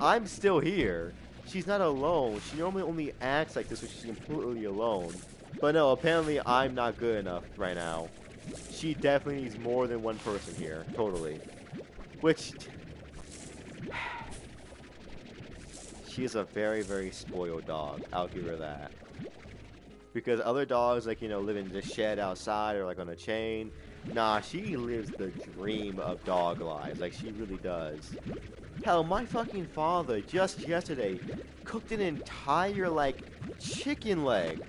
I'm still here. She's not alone. She normally only acts like this when she's completely alone. But no, apparently I'm not good enough right now. She definitely needs more than one person here. Totally. Which... She is a very, very spoiled dog. I'll give her that. Because other dogs, like, you know, live in the shed outside or, like, on a chain. Nah, she lives the dream of dog lives. Like, she really does. Hell, my fucking father, just yesterday, cooked an entire, like, chicken leg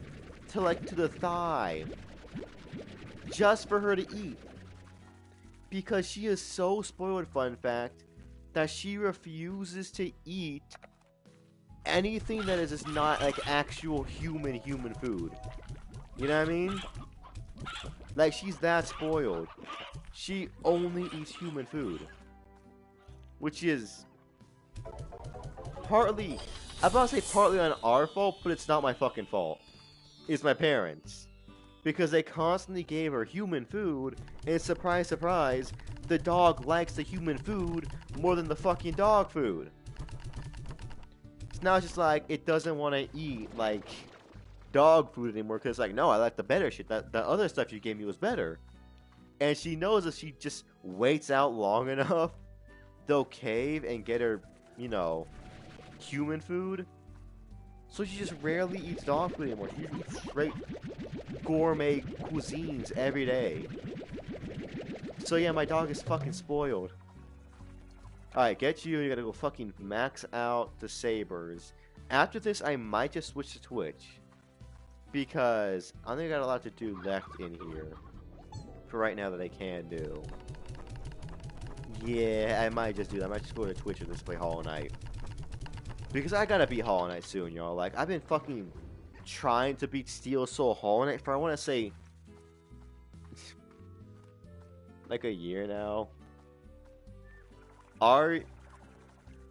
to the thigh. Just for her to eat. Because she is so spoiled, fun fact, that she refuses to eat anything that is just not like actual human food. You know what I mean? Like, she's that spoiled. She only eats human food. Which is partly, I'm about to say partly on our fault, but it's not my fucking fault. It's my parents. Because they constantly gave her human food, and surprise, surprise, the dog likes the human food more than the fucking dog food. Now it's just like, it doesn't want to eat, like, dog food anymore, because it's like, no, I like the better shit. The other stuff you gave me was better. And she knows if she just waits out long enough, they'll cave and get her, you know, human food. So she just rarely eats dog food anymore. She just eats straight gourmet cuisines every day. So yeah, my dog is fucking spoiled. Alright, get you. You gotta go fucking max out the sabers. After this, I might just switch to Twitch. Because I think I got a lot to do left in here. For right now that I can do. Yeah, I might just do that. I might just go to Twitch and just play Hollow Knight. Because I gotta beat Hollow Knight soon, y'all. Like, I've been fucking trying to beat Steel Soul Hollow Knight for, I want to say, like a year now. Art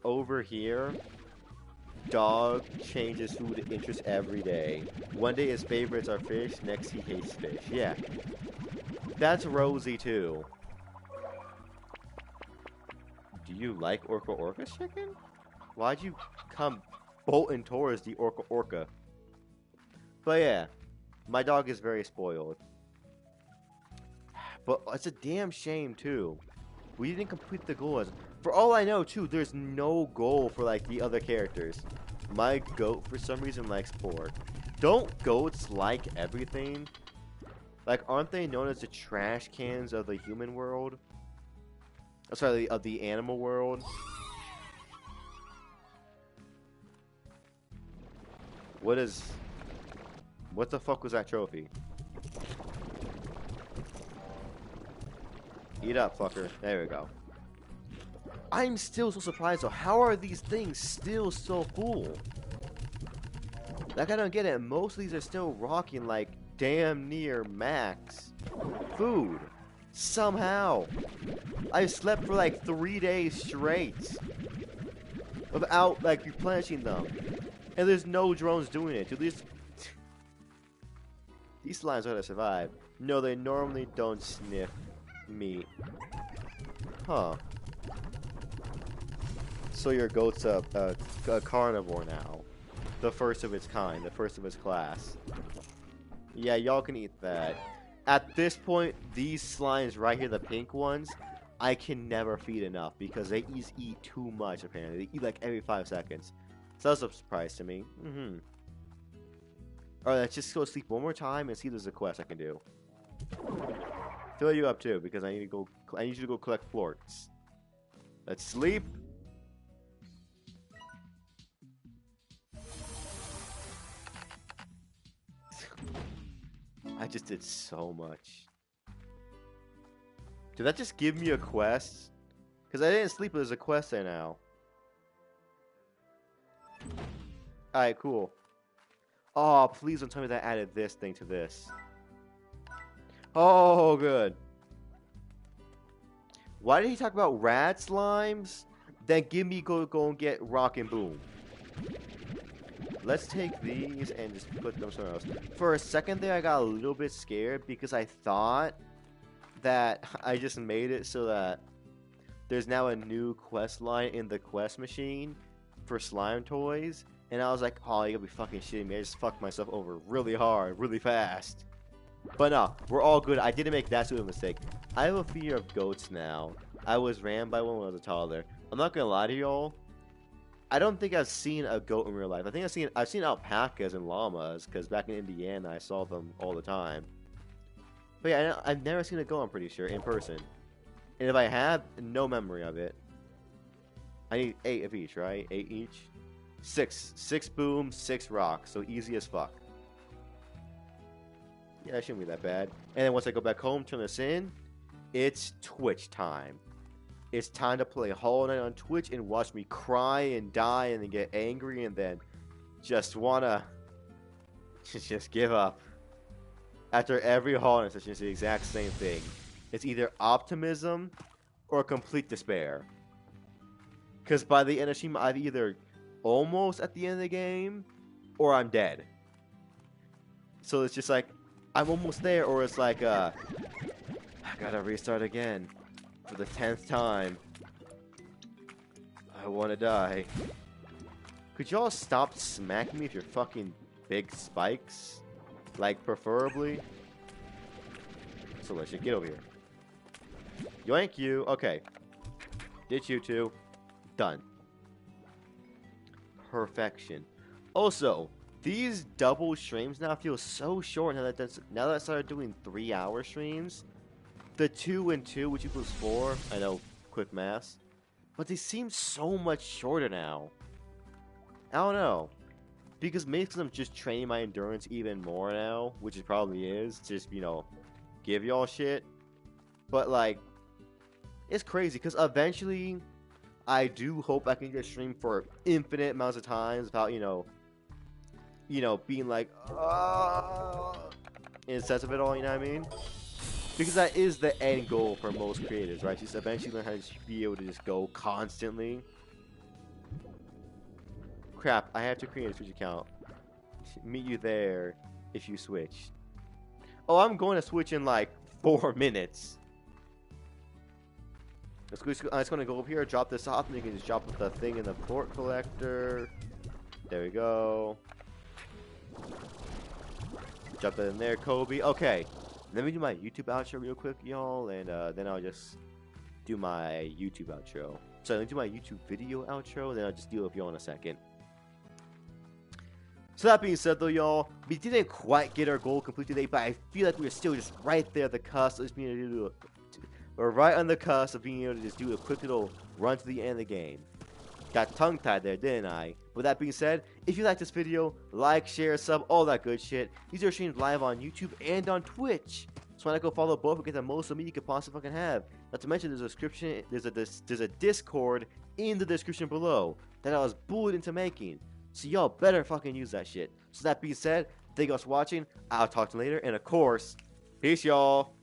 over here, dog changes food interest every day. One day his favorites are fish, next he hates fish. Yeah. That's Rosie too. Do you like Orca Orca chicken? Why'd you come bolting towards the Orca Orca? But yeah, my dog is very spoiled. But it's a damn shame too. We didn't complete the goal. For all I know too, there's no goal for like the other characters. My goat for some reason likes pork. Don't goats like everything? Like, aren't they known as the trash cans of the human world? Oh, sorry, of the animal world? What the fuck was that trophy? Eat up, fucker. There we go. I'm still so surprised though. How are these things still so full? Like, I don't get it. Most of these are still rocking like damn near max food. Somehow. I slept for like 3 days straight without like replenishing them. And there's no drones doing it. Dude, these slimes are gonna survive. No, they normally don't sniff meat. Huh. So your goat's a carnivore now. The first of its kind, the first of its class. Yeah, y'all can eat that. At this point, these slimes right here, the pink ones, I can never feed enough because they eat too much apparently. They eat like every 5 seconds. So that's a surprise to me. Alright, let's just go sleep one more time and see if there's a quest I can do. Fill you up too, because I need you to go collect florts. Let's sleep. I just did so much. Did that just give me a quest? Because I didn't sleep, but there's a quest there now. Alright, cool. Oh, please don't tell me that I added this thing to this. Oh, good. Why did he talk about rat slimes? Then give me go and get rock and boom. Let's take these and just put them somewhere else. For a second there, I got a little bit scared because I thought that I just made it so that there's now a new quest line in the quest machine for slime toys. And I was like, oh, you gotta be fucking shitting me. I just fucked myself over really hard, really fast. But no, we're all good. I didn't make that sort of mistake. I have a fear of goats now. I was ran by one when I was a toddler. I'm not gonna lie to y'all. I don't think I've seen a goat in real life. I think I've seen alpacas and llamas, because back in Indiana I saw them all the time. But yeah, I've never seen a goat, I'm pretty sure, in person. And if I have, no memory of it. I need 8 of each, right? 8 each? 6. 6 boom, 6 rock. So easy as fuck. Yeah, that shouldn't be that bad. And then once I go back home, turn this in, it's Twitch time. It's time to play Hollow Knight on Twitch and watch me cry and die and then get angry and then just wanna just give up. After every Hollow Knight session, it's the exact same thing. It's either optimism or complete despair. Because by the end of Shima, I'm either almost at the end of the game or I'm dead. So it's just like, I'm almost there, or it's like, I gotta restart again. For the 10th time. I wanna die. Could y'all stop smacking me with your fucking big spikes? Like, preferably? So let's get over here. Yoink you. Okay. Ditch you two. Done. Perfection. Also, these double streams now feel so short now that I started doing 3-hour streams. The 2 and 2, which equals 4. I know, quick math. But they seem so much shorter now. I don't know. Because maybe because I'm just training my endurance even more now, which it probably is, just, you know, give y'all shit. But, like, it's crazy, because eventually, I do hope I can just stream for infinite amounts of times without, you know, being like, in sense of it all, you know what I mean? Because that is the end goal for most creators, right? Just eventually learn how to just be able to just go constantly. Crap, I have to create a Twitch account. Meet you there if you switch. Oh, I'm going to switch in like 4 minutes. I'm just going to go over here, drop this off, and you can just drop the thing in the port collector. There we go. Drop that in there, Kobe. Okay, let me do my YouTube outro real quick, y'all, and then I'll just do my YouTube outro. So let me do my YouTube video outro, and then I'll just deal with y'all in a second. So that being said, though, y'all, we didn't quite get our goal complete today, but I feel like we're still just right there at the cusp of just being able to do it. We're right on the cusp of being able to just do a quick little run to the end of the game. Got tongue-tied there, didn't I? With that being said, if you like this video, like, share, sub, all that good shit. These are streamed live on YouTube and on Twitch. So why not go follow both and get the most of me you could possibly fucking have? Not to mention there's a description, there's a Discord in the description below that I was bullied into making. So y'all better fucking use that shit. So that being said, thank you guys for watching. I'll talk to you later, and of course, peace, y'all.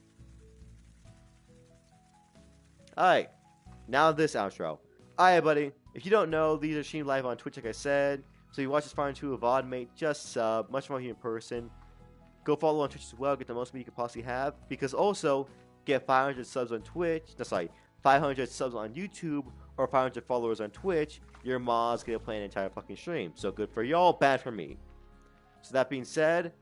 Alright, now this outro. Alright, buddy. If you don't know, these are streamed live on Twitch, like I said. So if you watch this far into a VOD, mate, just sub. Much more here in person. Go follow on Twitch as well. Get the most you could possibly have. Because also, get 500 subs on Twitch. No, sorry, 500 subs on YouTube. Or 500 followers on Twitch. Your mom's gonna play an entire fucking stream. So good for y'all, bad for me. So that being said,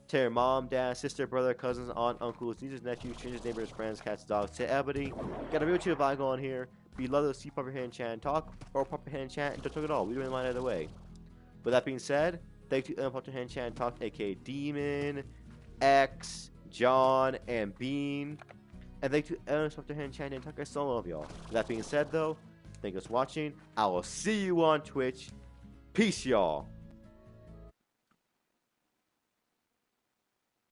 tell your mom, dad, sister, brother, cousins, aunt, uncles, nieces, nephews, strangers, neighbors, friends, cats, dogs, to everybody. Got a real chill vibe going here. But you'd love to see Pop Your Hand Chat and talk, or Pop Your Hand Chat and don't talk at all. We don't really mind either way. With that being said, thank you to Pop Your Hand Chat and talk, aka Demon, X, John, and Bean. And thank you to Pop Your Hand Chat and talk. I still love y'all. With that being said, though, thank you for watching. I will see you on Twitch. Peace, y'all.